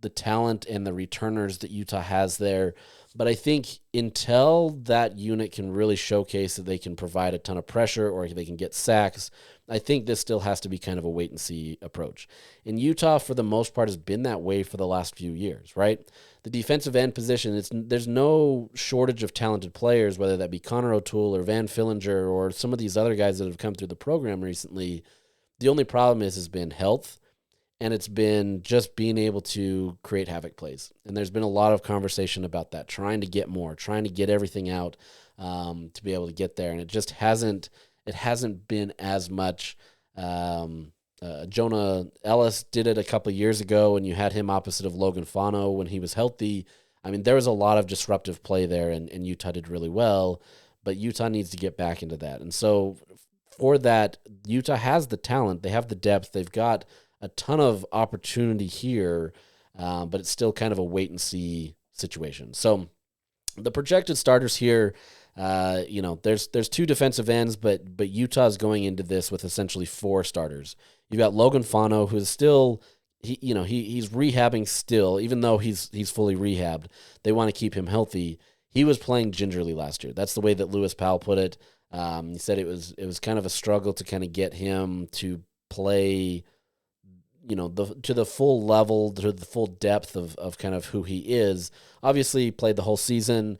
the talent and the returners that Utah has there. But I think until that unit can really showcase that they can provide a ton of pressure or they can get sacks, I think this still has to be kind of a wait-and-see approach. And Utah, for the most part, has been that way for the last few years, right? The defensive end position, there's no shortage of talented players, whether that be Connor O'Toole or Van Fillinger or some of these other guys that have come through the program recently. The only problem has been health, and it's been just being able to create havoc plays. And there's been a lot of conversation about that, trying to get more, trying to get everything out to be able to get there. And it just hasn't been as much. Jonah Ellis did it a couple of years ago, and you had him opposite of Logan Fano when he was healthy. I mean, there was a lot of disruptive play there, and Utah did really well, but Utah needs to get back into that. And so for that, Utah has the talent. They have the depth. They've got a ton of opportunity here, but it's still kind of a wait-and-see situation. So the projected starters here, there's two defensive ends, but Utah's going into this with essentially 4 starters. You've got Logan Fano, who's still he's rehabbing still, even though he's fully rehabbed. They want to keep him healthy. He was playing gingerly last year. That's the way that Lewis Powell put it. He said it was kind of a struggle to kind of get him to play, to the full level, to the full depth of kind of who he is. Obviously, he played the whole season,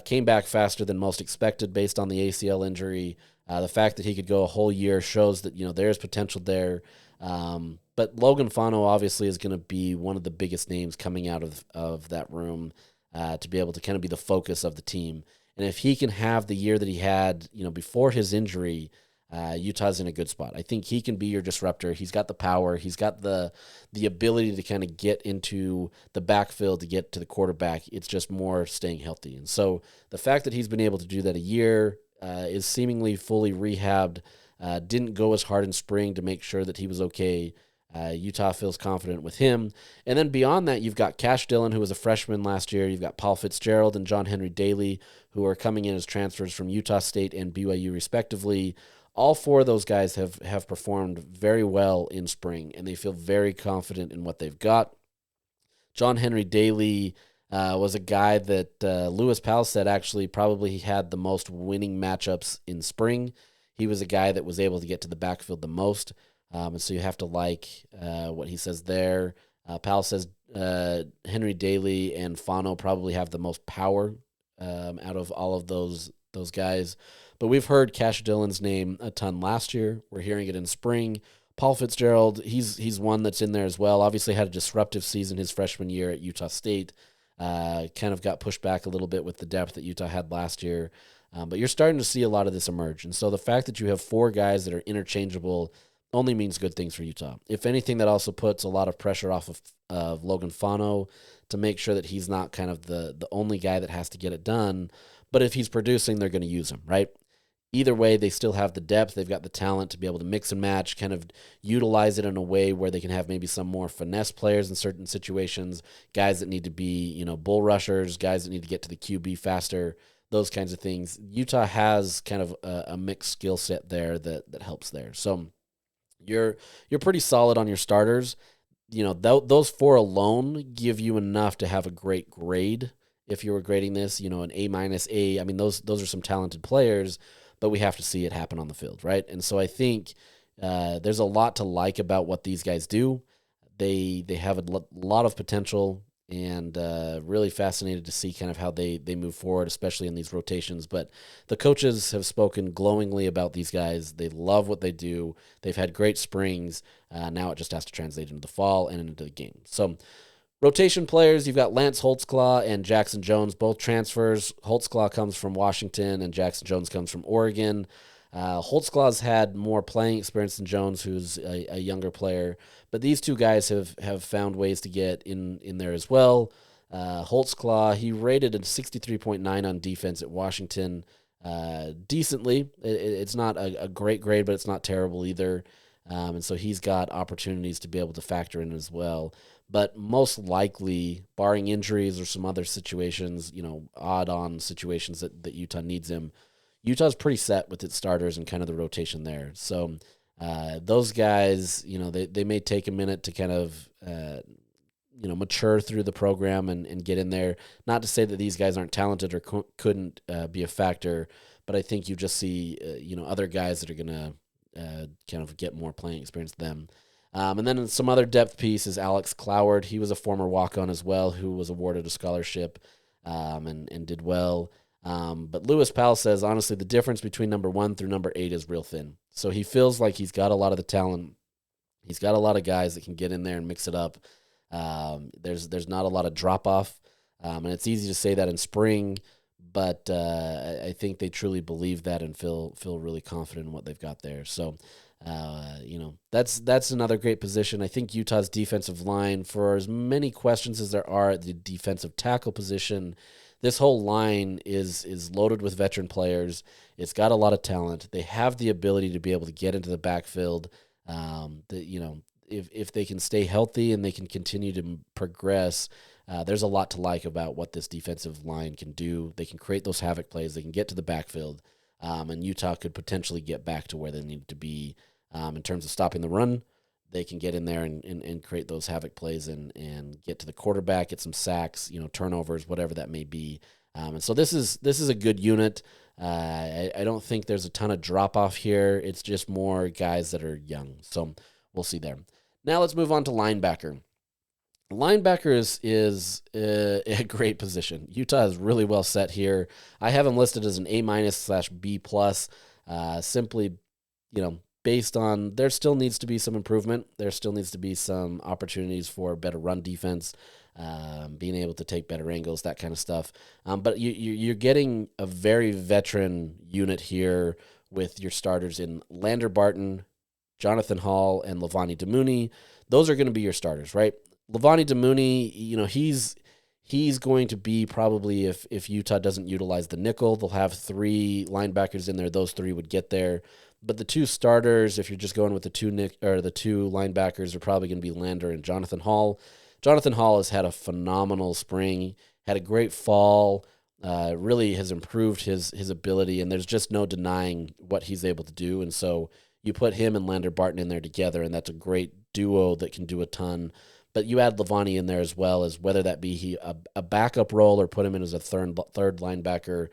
came back faster than most expected based on the ACL injury. The fact that he could go a whole year shows that, there's potential there. But Logan Fano obviously is going to be one of the biggest names coming out of that room to be able to kind of be the focus of the team. And if he can have the year that he had, before his injury, Utah's in a good spot. I think he can be your disruptor. He's got the power. He's got the ability to kind of get into the backfield to get to the quarterback. It's just more staying healthy. And so the fact that he's been able to do that a year, is seemingly fully rehabbed, didn't go as hard in spring to make sure that he was okay. Utah feels confident with him. And then beyond that, you've got Cash Dillon, who was a freshman last year. You've got Paul Fitzgerald and John Henry Daly, who are coming in as transfers from Utah State and BYU respectively. All 4 of those guys have performed very well in spring, and they feel very confident in what they've got. John Henry Daly was a guy that Lewis Powell said actually probably he had the most winning matchups in spring. He was a guy that was able to get to the backfield the most, and so you have to like what he says there. Powell says Henry Daly and Fano probably have the most power out of all of those guys. But we've heard Cash Dillon's name a ton last year. We're hearing it in spring. Paul Fitzgerald, he's one that's in there as well. Obviously had a disruptive season his freshman year at Utah State. Kind of got pushed back a little bit with the depth that Utah had last year. But you're starting to see a lot of this emerge. And so the fact that you have 4 guys that are interchangeable only means good things for Utah. If anything, that also puts a lot of pressure off of Logan Fano to make sure that he's not kind of the only guy that has to get it done. But if he's producing, they're going to use him, right? Either way, they still have the depth. They've got the talent to be able to mix and match, kind of utilize it in a way where they can have maybe some more finesse players in certain situations, guys that need to be, bull rushers, guys that need to get to the QB faster, those kinds of things. Utah has kind of a mixed skill set there that helps there. So you're pretty solid on your starters. Those 4 alone give you enough to have a great grade. If you were grading this, an A-, I mean, those are some talented players, but we have to see it happen on the field, right? And so I think there's a lot to like about what these guys do. They have a lot of potential, and really fascinated to see kind of how they move forward, especially in these rotations. But the coaches have spoken glowingly about these guys. They love what they do. They've had great springs. Now it just has to translate into the fall and into the game. So rotation players, you've got Lance Holtzclaw and Jackson Jones, both transfers. Holtzclaw comes from Washington, and Jackson Jones comes from Oregon. Holtzclaw's had more playing experience than Jones, who's a younger player. But these 2 guys have found ways to get in there as well. Holtzclaw, he rated a 63.9 on defense at Washington decently. It's not a great grade, but it's not terrible either. And so he's got opportunities to be able to factor in as well. But most likely, barring injuries or some other situations, odd-on situations that Utah needs him, Utah's pretty set with its starters and kind of the rotation there. So those guys, they may take a minute to kind of, mature through the program and get in there. Not to say that these guys aren't talented or couldn't be a factor, but I think you just see, other guys that are going to kind of get more playing experience than them. And then some other depth piece is Alex Cloward. He was a former walk-on as well who was awarded a scholarship and did well. But Lewis Powell says, honestly, the difference between number 1 through number 8 is real thin. So he feels like he's got a lot of the talent. He's got a lot of guys that can get in there and mix it up. There's not a lot of drop-off. And it's easy to say that in spring, but I think they truly believe that and feel really confident in what they've got there. So, that's another great position. I think Utah's defensive line, for as many questions as there are at the defensive tackle position, this whole line is loaded with veteran players. It's got a lot of talent. They have the ability to be able to get into the backfield. If they can stay healthy and they can continue to progress, there's a lot to like about what this defensive line can do. They can create those havoc plays. They can get to the backfield, and Utah could potentially get back to where they need to be in terms of stopping the run. They can get in there and create those havoc plays and get to the quarterback, get some sacks, turnovers, whatever that may be. And so this is a good unit. I don't think there's a ton of drop off here. It's just more guys that are young. So we'll see there. Now let's move on to linebacker. Linebacker is a great position. Utah is really well set here. I have him listed as an A-/B+, simply, based on there still needs to be some improvement. There still needs to be some opportunities for better run defense, being able to take better angles, that kind of stuff. But you're getting a very veteran unit here with your starters in Lander Barton, Jonathan Hall, and Levani Damuni. Those are going to be your starters, right? Levani Damuni, he's going to be probably, if Utah doesn't utilize the nickel, they'll have 3 linebackers in there. Those 3 would get there. But the 2 starters, if you're just going with the 2 linebackers, are probably going to be Lander and Jonathan Hall. Jonathan Hall has had a phenomenal spring, had a great fall, really has improved his ability, and there's just no denying what he's able to do. And so you put him and Lander Barton in there together, and that's a great duo that can do a ton. But you add Levani in there as well, as whether that be a backup role or put him in as a third linebacker.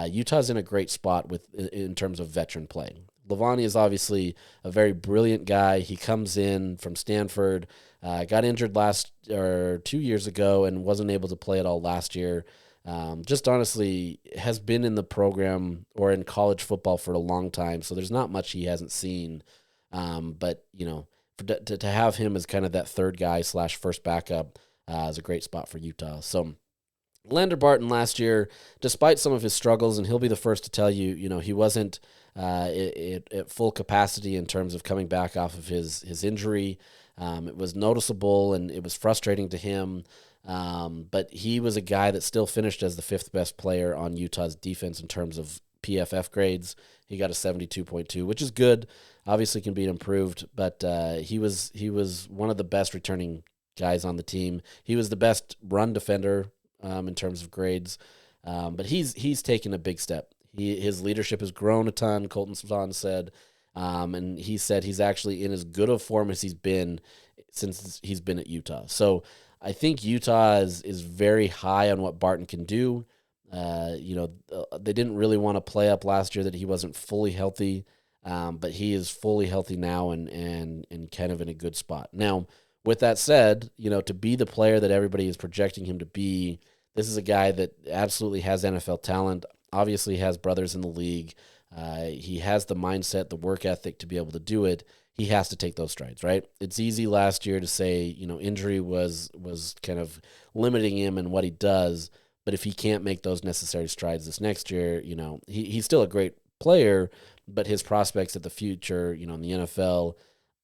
Utah's in a great spot in terms of veteran play. Levani is obviously a very brilliant guy. He comes in from Stanford, got injured 2 years ago and wasn't able to play at all last year. Just honestly has been in the program or in college football for a long time, so there's not much he hasn't seen. But to have him as kind of that third guy / first backup is a great spot for Utah. So Lander Barton last year, despite some of his struggles, and he'll be the first to tell you, he wasn't at full capacity in terms of coming back off of his injury. It was noticeable and it was frustrating to him. But he was a guy that still finished as the 5th best player on Utah's defense in terms of PFF grades. He got a 72.2, which is good. Obviously can be improved, but he was one of the best returning guys on the team. He was the best run defender in terms of grades, but he's taken a big step. His leadership has grown a ton, Colton Swan said, and he said he's actually in as good a form as he's been since he's been at Utah. So I think Utah is very high on what Barton can do. They didn't really want to play up last year that he wasn't fully healthy, but he is fully healthy now and kind of in a good spot. Now, with that said, to be the player that everybody is projecting him to be, this is a guy that absolutely has NFL talent, obviously has brothers in the league. He has the mindset, the work ethic to be able to do it. He has to take those strides, right? It's easy last year to say, injury was kind of limiting him in what he does, but if he can't make those necessary strides this next year, he's still a great player, but his prospects at the future, in the NFL,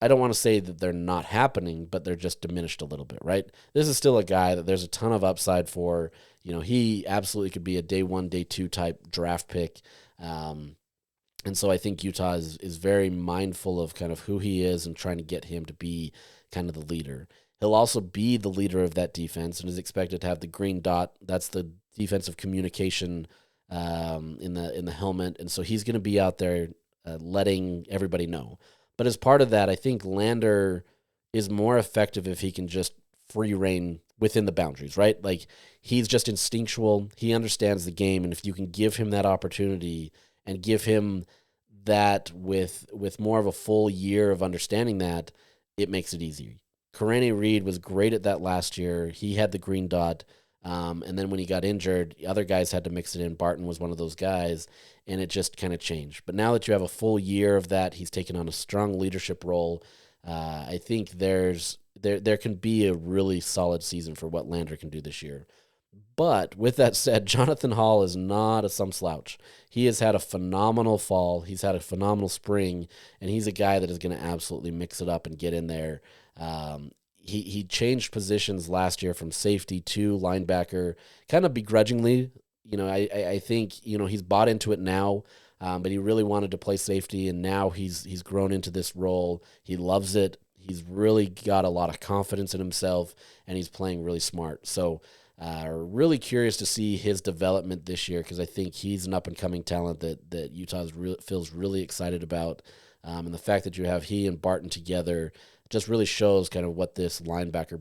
I don't want to say that they're not happening, but they're just diminished a little bit, right? This is still a guy that there's a ton of upside for. He absolutely could be a day 1, day 2 type draft pick. And so I think Utah is very mindful of kind of who he is and trying to get him to be kind of the leader. He'll also be the leader of that defense and is expected to have the green dot. That's the defensive communication in the helmet. And so he's going to be out there letting everybody know. But as part of that, I think Lander is more effective if he can just free reign within the boundaries, right? Like, he's just instinctual. He understands the game. And if you can give him that opportunity and give him that with more of a full year of understanding that, it makes it easier. Karene Reed was great at that last year. He had the green dot. And then when he got injured, other guys had to mix it in. Barton was one of those guys, and it just kind of changed. But now that you have a full year of that, he's taken on a strong leadership role. I think there can be a really solid season for what Lander can do this year. But with that said, Jonathan Hall is not some slouch. He has had a phenomenal fall. He's had a phenomenal spring, and he's a guy that is going to absolutely mix it up and get in there. He changed positions last year from safety to linebacker, kind of begrudgingly. I think he's bought into it now, but he really wanted to play safety, and now he's grown into this role. He loves it. He's really got a lot of confidence in himself, and he's playing really smart. So really curious to see his development this year, because I think he's an up-and-coming talent that Utah feels really excited about. And the fact that you have he and Barton together just really shows kind of what this linebacker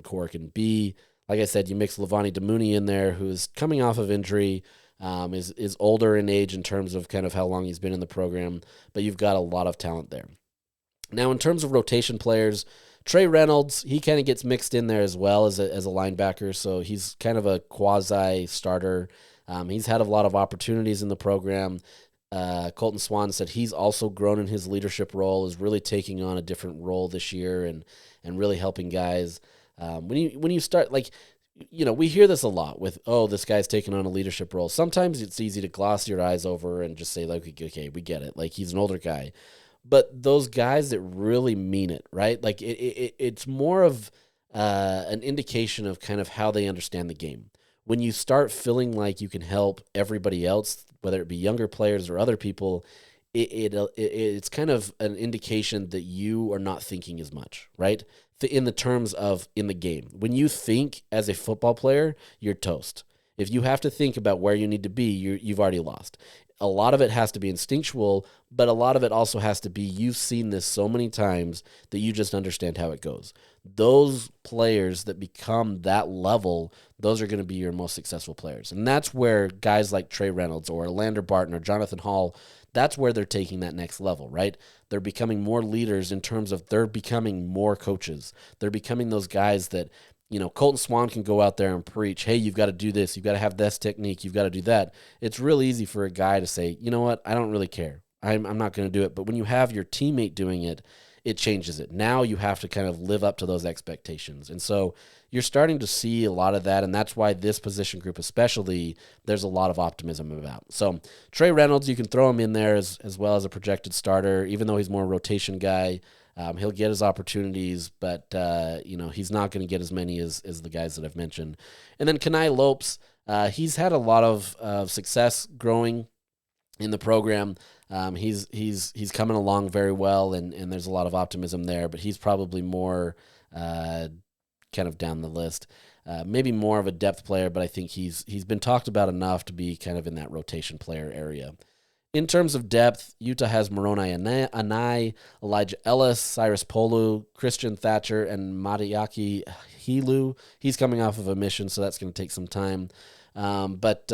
core can be. Like I said, you mix Levani Damuni in there, who's coming off of injury, is older in age in terms of kind of how long he's been in the program, but you've got a lot of talent there. Now, in terms of rotation players, Trey Reynolds, he kind of gets mixed in there as well as a linebacker, so he's kind of a quasi-starter. He's had a lot of opportunities in the program. Colton Swan said he's also grown in his leadership role, is really taking on a different role this year and really helping guys. When you start, like, we hear this a lot with, this guy's taking on a leadership role. Sometimes it's easy to gloss your eyes over and just say, like, okay, we get it. Like, he's an older guy. But those guys that really mean it, right? Like, it's more of an indication of kind of how they understand the game. When you start feeling like you can help everybody else, whether it be younger players or other people, it's kind of an indication that you are not thinking as much, right? In the terms of in the game. When you think as a football player, you're toast. If you have to think about where you need to be, you've already lost. A lot of it has to be instinctual, but a lot of it also has to be you've seen this so many times that you just understand how it goes. Those players that become that level, those are going to be your most successful players. And that's where guys like Trey Reynolds or Lander Barton or Jonathan Hall, that's where they're taking that next level, right? They're becoming more leaders in terms of they're becoming more coaches. They're becoming those guys that, Colton Swan can go out there and preach, hey, you've got to do this. You've got to have this technique. You've got to do that. It's real easy for a guy to say, you know what, I don't really care. I'm not going to do it. But when you have your teammate doing it, it changes it. Now you have to kind of live up to those expectations. And so you're starting to see a lot of that, and that's why this position group especially, there's a lot of optimism about. So Trey Reynolds, you can throw him in there as well as a projected starter, even though he's more a rotation guy. He'll get his opportunities, but he's not going to get as many as the guys that I've mentioned. And then Kenai Lopes, he's had a lot of success growing in the program. He's coming along very well, and there's a lot of optimism there. But he's probably more kind of down the list, maybe more of a depth player. But I think he's been talked about enough to be kind of in that rotation player area. In terms of depth, Utah has Moroni Anai, Elijah Ellis, Cyrus Polu, Christian Thatcher, and Madiaki Hilu. He's coming off of a mission, so that's going to take some time. But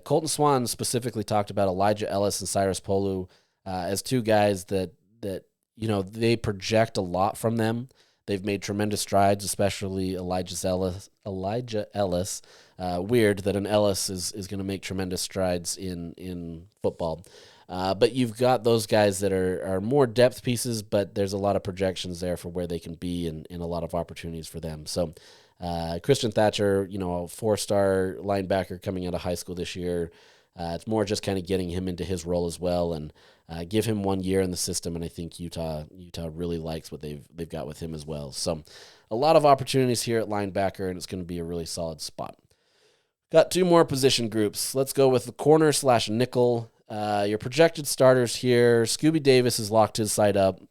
Colton Swan specifically talked about Elijah Ellis and Cyrus Polu as two guys that they project a lot from them. They've made tremendous strides, especially Elijah Ellis. Weird that an Ellis is going to make tremendous strides in football. But you've got those guys that are more depth pieces, but there's a lot of projections there for where they can be and a lot of opportunities for them. So Christian Thatcher, a 4-star linebacker coming out of high school this year. It's more just kind of getting him into his role as well, and give him 1 year in the system, and I think Utah really likes what they've got with him as well. So a lot of opportunities here at linebacker, and it's going to be a really solid spot. Got 2 more position groups. Let's go with the corner/nickel. your projected starters here, Scooby Davis is locked his side up.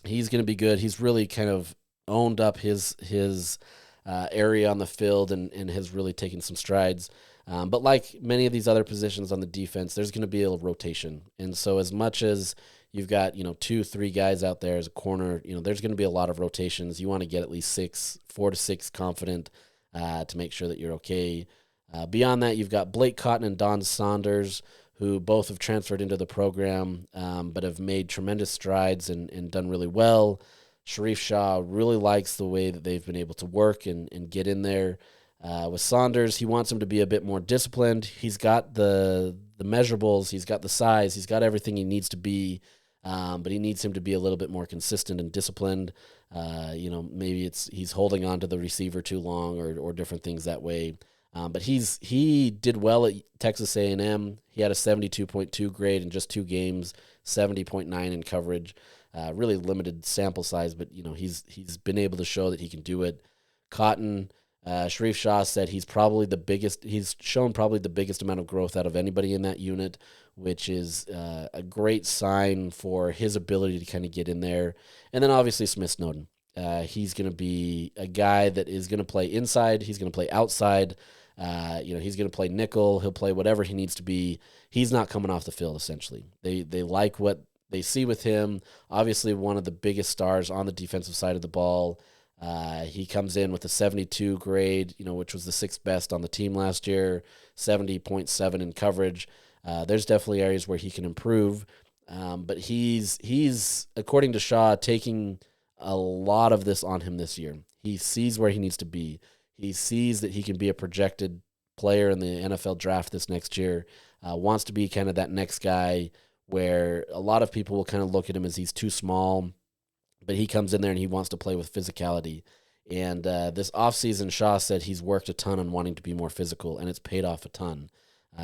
He's going to be good. He's really kind of owned up his area on the field and has really taken some strides. But like many of these other positions on the defense, there's going to be a rotation. And so as much as you've got, 2-3 guys out there as a corner, there's going to be a lot of rotations. You want to get at least 4 to 6 confident to make sure that you're okay. Beyond that, you've got Blake Cotton and Don Saunders, who both have transferred into the program, but have made tremendous strides and done really well. Sharif Shah really likes the way that they've been able to work and get in there. With Saunders, he wants him to be a bit more disciplined. He's got the measurables, he's got the size, he's got everything he needs to be, but he needs him to be a little bit more consistent and disciplined. Maybe he's holding on to the receiver too long or different things that way. But he did well at Texas A&M. He had a 72.2 grade in just 2 games, 70.9 in coverage. Really limited sample size, but he's been able to show that he can do it. Cotton, Sharif Shah said he's shown probably the biggest amount of growth out of anybody in that unit, which is a great sign for his ability to kind of get in there. And then obviously Smith Snowden. He's going to be a guy that is going to play inside. He's going to play outside. He's going to play nickel. He'll play whatever he needs to be. He's not coming off the field, essentially. They like what they see with him. Obviously, one of the biggest stars on the defensive side of the ball. He comes in with a 72 grade, which was the 6th best on the team last year, 70.7 in coverage. There's definitely areas where he can improve. But he's, according to Shaw, taking a lot of this on him this year. He sees where he needs to be. He sees that he can be a projected player in the NFL draft this next year, wants to be kind of that next guy where a lot of people will kind of look at him as he's too small, but he comes in there and he wants to play with physicality. And this offseason, Shaw said he's worked a ton on wanting to be more physical, and it's paid off a ton.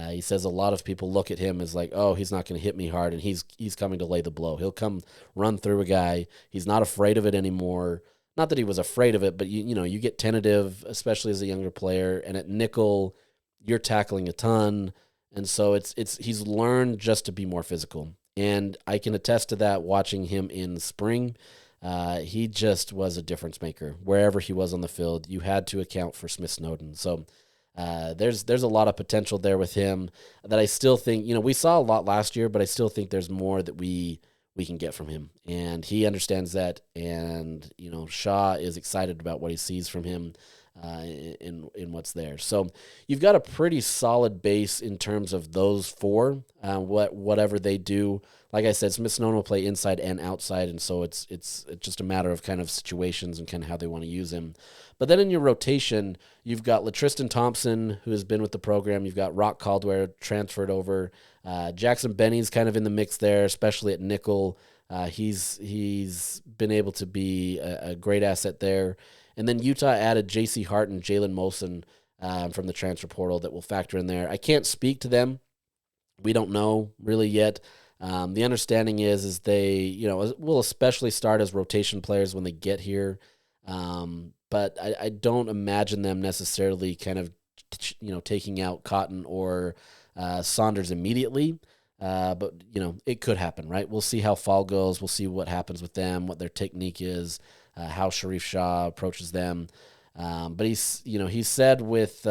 He says a lot of people look at him as like, oh, he's not going to hit me hard, and he's coming to lay the blow. He'll come run through a guy. He's not afraid of it anymore. Not that he was afraid of it, but you get tentative, especially as a younger player. And at nickel, you're tackling a ton, and so he's learned just to be more physical. And I can attest to that watching him in spring. He just was a difference maker wherever he was on the field. You had to account for Smith Snowden. So there's a lot of potential there with him that I still think, we saw a lot last year, but I still think there's more that we can get from him. And he understands that. And, Shaw is excited about what he sees from him in what's there. So you've got a pretty solid base in terms of those 4, whatever they do. Like I said, Smith Snowden will play inside and outside, and so it's just a matter of kind of situations and kind of how they want to use him. But then in your rotation, you've got LaTristan Thompson, who has been with the program. You've got Rock Caldwell transferred over. Jackson Benny's kind of in the mix there, especially at nickel. He's been able to be a great asset there. And then Utah added J.C. Hart and Jalen Molson from the transfer portal that will factor in there. I can't speak to them. We don't know really yet. The understanding is they, will especially start as rotation players when they get here. But I don't imagine them necessarily kind of, taking out Cotton or Saunders immediately. But, it could happen, right? We'll see how fall goes. We'll see what happens with them, what their technique is, how Sharif Shah approaches them. But he said with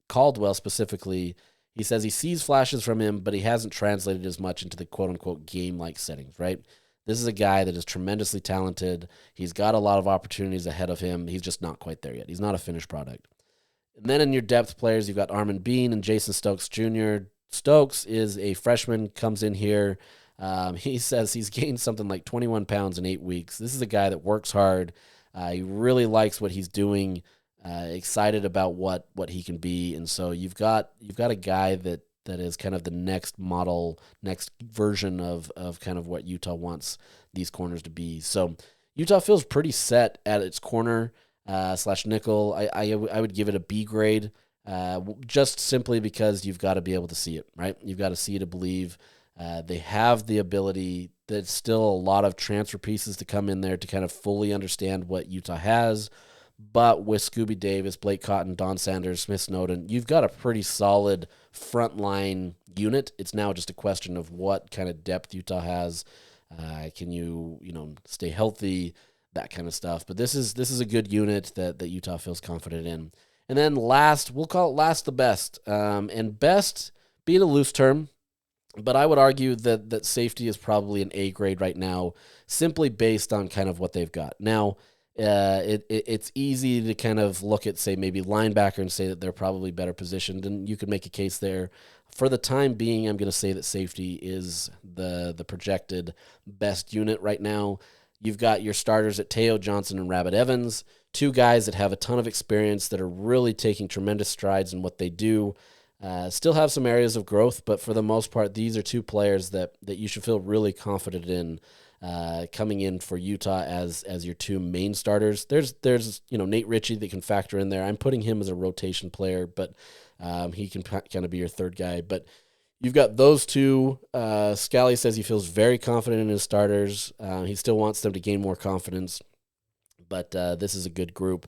Caldwell specifically, he says he sees flashes from him, but he hasn't translated as much into the quote-unquote game-like settings, right? This is a guy that is tremendously talented. He's got a lot of opportunities ahead of him. He's just not quite there yet. He's not a finished product. And then in your depth players, you've got Armand Bean and Jason Stokes Jr. Stokes is a freshman, comes in here. He says he's gained something like 21 pounds in 8 weeks. This is a guy that works hard. He really likes what he's doing. Excited about what he can be, and so you've got a guy that is kind of the next model, next version of kind of what Utah wants these corners to be. So Utah feels pretty set at its corner / nickel. I would give it a B grade, just simply because you've got to be able to see it, right? You've got to see to believe. They have the ability. There's still a lot of transfer pieces to come in there to kind of fully understand what Utah has. But with Scooby Davis, Blake Cotton, Don Sanders, Smith Snowden, you've got a pretty solid front line, unit. It's now just a question of what kind of depth Utah has. Can you stay healthy, that kind of stuff. But this is a good unit that Utah feels confident in. And then last, we'll call it last the best. And best being a loose term, but I would argue that safety is probably an A grade right now, simply based on kind of what they've got. Now, it's easy to kind of look at, say, maybe linebacker and say that they're probably better positioned, and you could make a case there. For the time being, I'm going to say that safety is the projected best unit right now. You've got your starters at Teo Johnson and Rabbit Evans, two guys that have a ton of experience that are really taking tremendous strides in what they do. Still have some areas of growth, but for the most part, these are two players that you should feel really confident in coming in for Utah as your two main starters. There's Nate Ritchie that can factor in there. I'm putting him as a rotation player, but he can kind of be your third guy. But you've got those two. Scally says he feels very confident in his starters. He still wants them to gain more confidence, but this is a good group.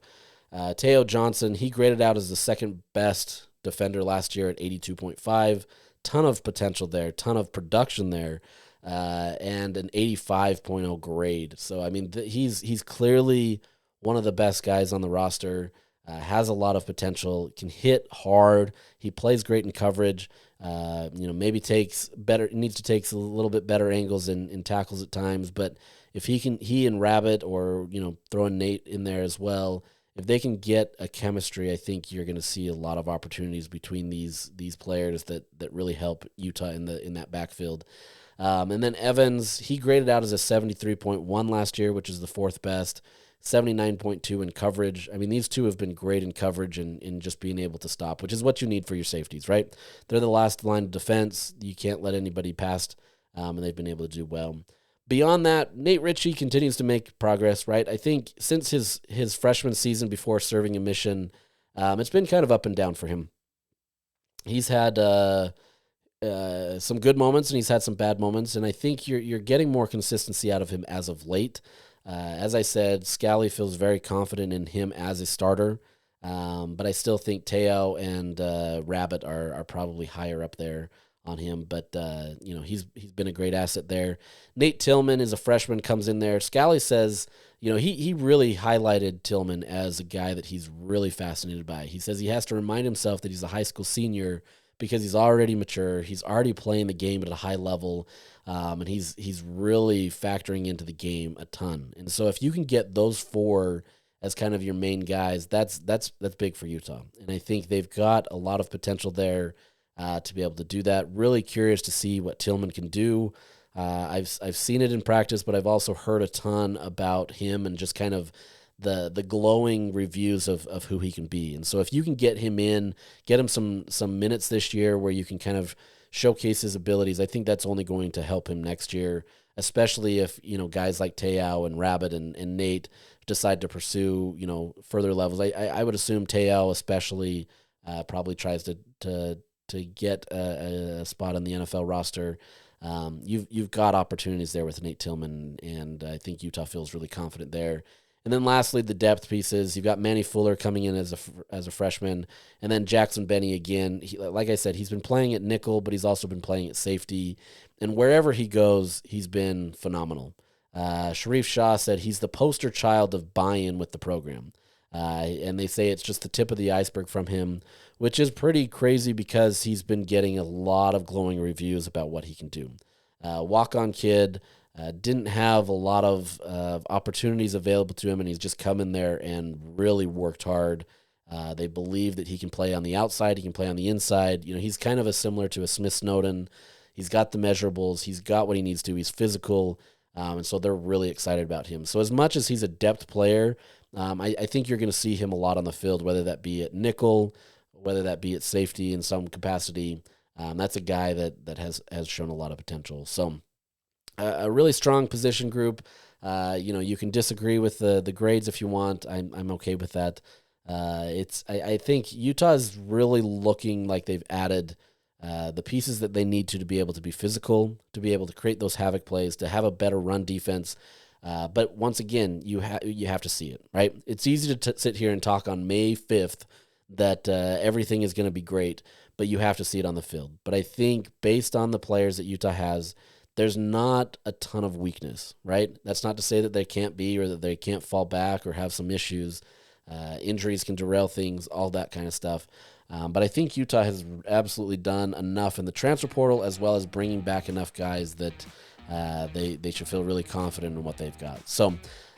Teo Johnson, he graded out as the second best defender last year at 82.5. Ton of potential there, ton of production there, and an 85.0 grade. So, I mean, he's clearly one of the best guys on the roster, has a lot of potential, can hit hard. He plays great in coverage. Maybe needs to take a little bit better angles in tackles at times, but if he and Rabbit, or, throwing Nate in there as well, if they can get a chemistry, I think you're going to see a lot of opportunities between these players that really help Utah in that backfield. And then Evans, he graded out as a 73.1 last year, which is the fourth best, 79.2 in coverage. I mean, these two have been great in coverage and in just being able to stop, which is what you need for your safeties, right? They're the last line of defense. You can't let anybody past, and they've been able to do well. Beyond that, Nate Ritchie continues to make progress, right? I think since his freshman season before serving a mission, it's been kind of up and down for him. He's had some good moments and he's had some bad moments, and I think you're getting more consistency out of him as of late. As I said, Scally feels very confident in him as a starter, but I still think Teo and Rabbit are probably higher up there on him, but he's been a great asset there. Nate Tillman is a freshman, comes in there. Scally says, he really highlighted Tillman as a guy that he's really fascinated by. He says he has to remind himself that he's a high school senior because he's already mature. He's already playing the game at a high level, and he's really factoring into the game a ton. And so if you can get those four as kind of your main guys, that's big for Utah. And I think they've got a lot of potential there to be able to do that. Really curious to see what Tillman can do. I've seen it in practice, but I've also heard a ton about him and just kind of the glowing reviews of who he can be. And so if you can get him some minutes this year where you can kind of showcase his abilities, I think that's only going to help him next year, especially if, guys like Teo and Rabbit and Nate decide to pursue, further levels. I would assume Teo especially probably tries to get a spot on the NFL roster. You've got opportunities there with Nate Tillman, and I think Utah feels really confident there. And then lastly, the depth pieces. You've got Manny Fuller coming in as a freshman, and then Jackson Benny again. Like I said, he's been playing at nickel, but he's also been playing at safety. And wherever he goes, he's been phenomenal. Sharif Shah said he's the poster child of buy-in with the program. And they say it's just the tip of the iceberg from him, which is pretty crazy because he's been getting a lot of glowing reviews about what he can do. Walk-on kid, didn't have a lot of opportunities available to him, and he's just come in there and really worked hard. They believe that he can play on the outside, he can play on the inside. He's kind of similar to a Smith Snowden. He's got the measurables, he's got what he needs to, he's physical, and so they're really excited about him. So as much as he's a depth player, I think you're going to see him a lot on the field, whether that be at nickel, whether that be at safety in some capacity. That's a guy that has shown a lot of potential. So a really strong position group. You can disagree with the grades if you want. I'm okay with that. I think Utah is really looking like they've added the pieces that they need to be able to be physical, to be able to create those havoc plays, to have a better run defense. But once again, you have to see it, right? It's easy to sit here and talk on May 5th that everything is going to be great. but you have to see it on the field. But I think based on the players that Utah has, there's not a ton of weakness, right? That's not to say that they can't be or that they can't fall back or have some issues. Injuries can derail things, all that kind of stuff. But I think Utah has absolutely done enough in the transfer portal as well as bringing back enough guys that they should feel really confident in what they've got. So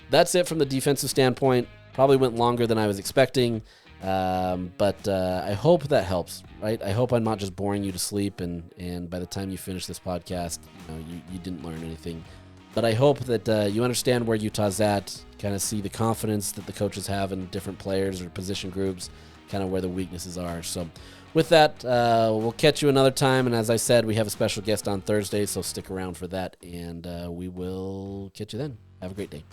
that's it from the defensive standpoint. Probably went longer than I was expecting, but I hope that helps, right? I hope I'm not just boring you to sleep, and by the time you finish this podcast, you didn't learn anything. But I hope that you understand where Utah's at, kind of see the confidence that the coaches have in different players or position groups, kind of where the weaknesses are. So with that, we'll catch you another time. And as I said, we have a special guest on Thursday, so stick around for that, and we will catch you then. Have a great day.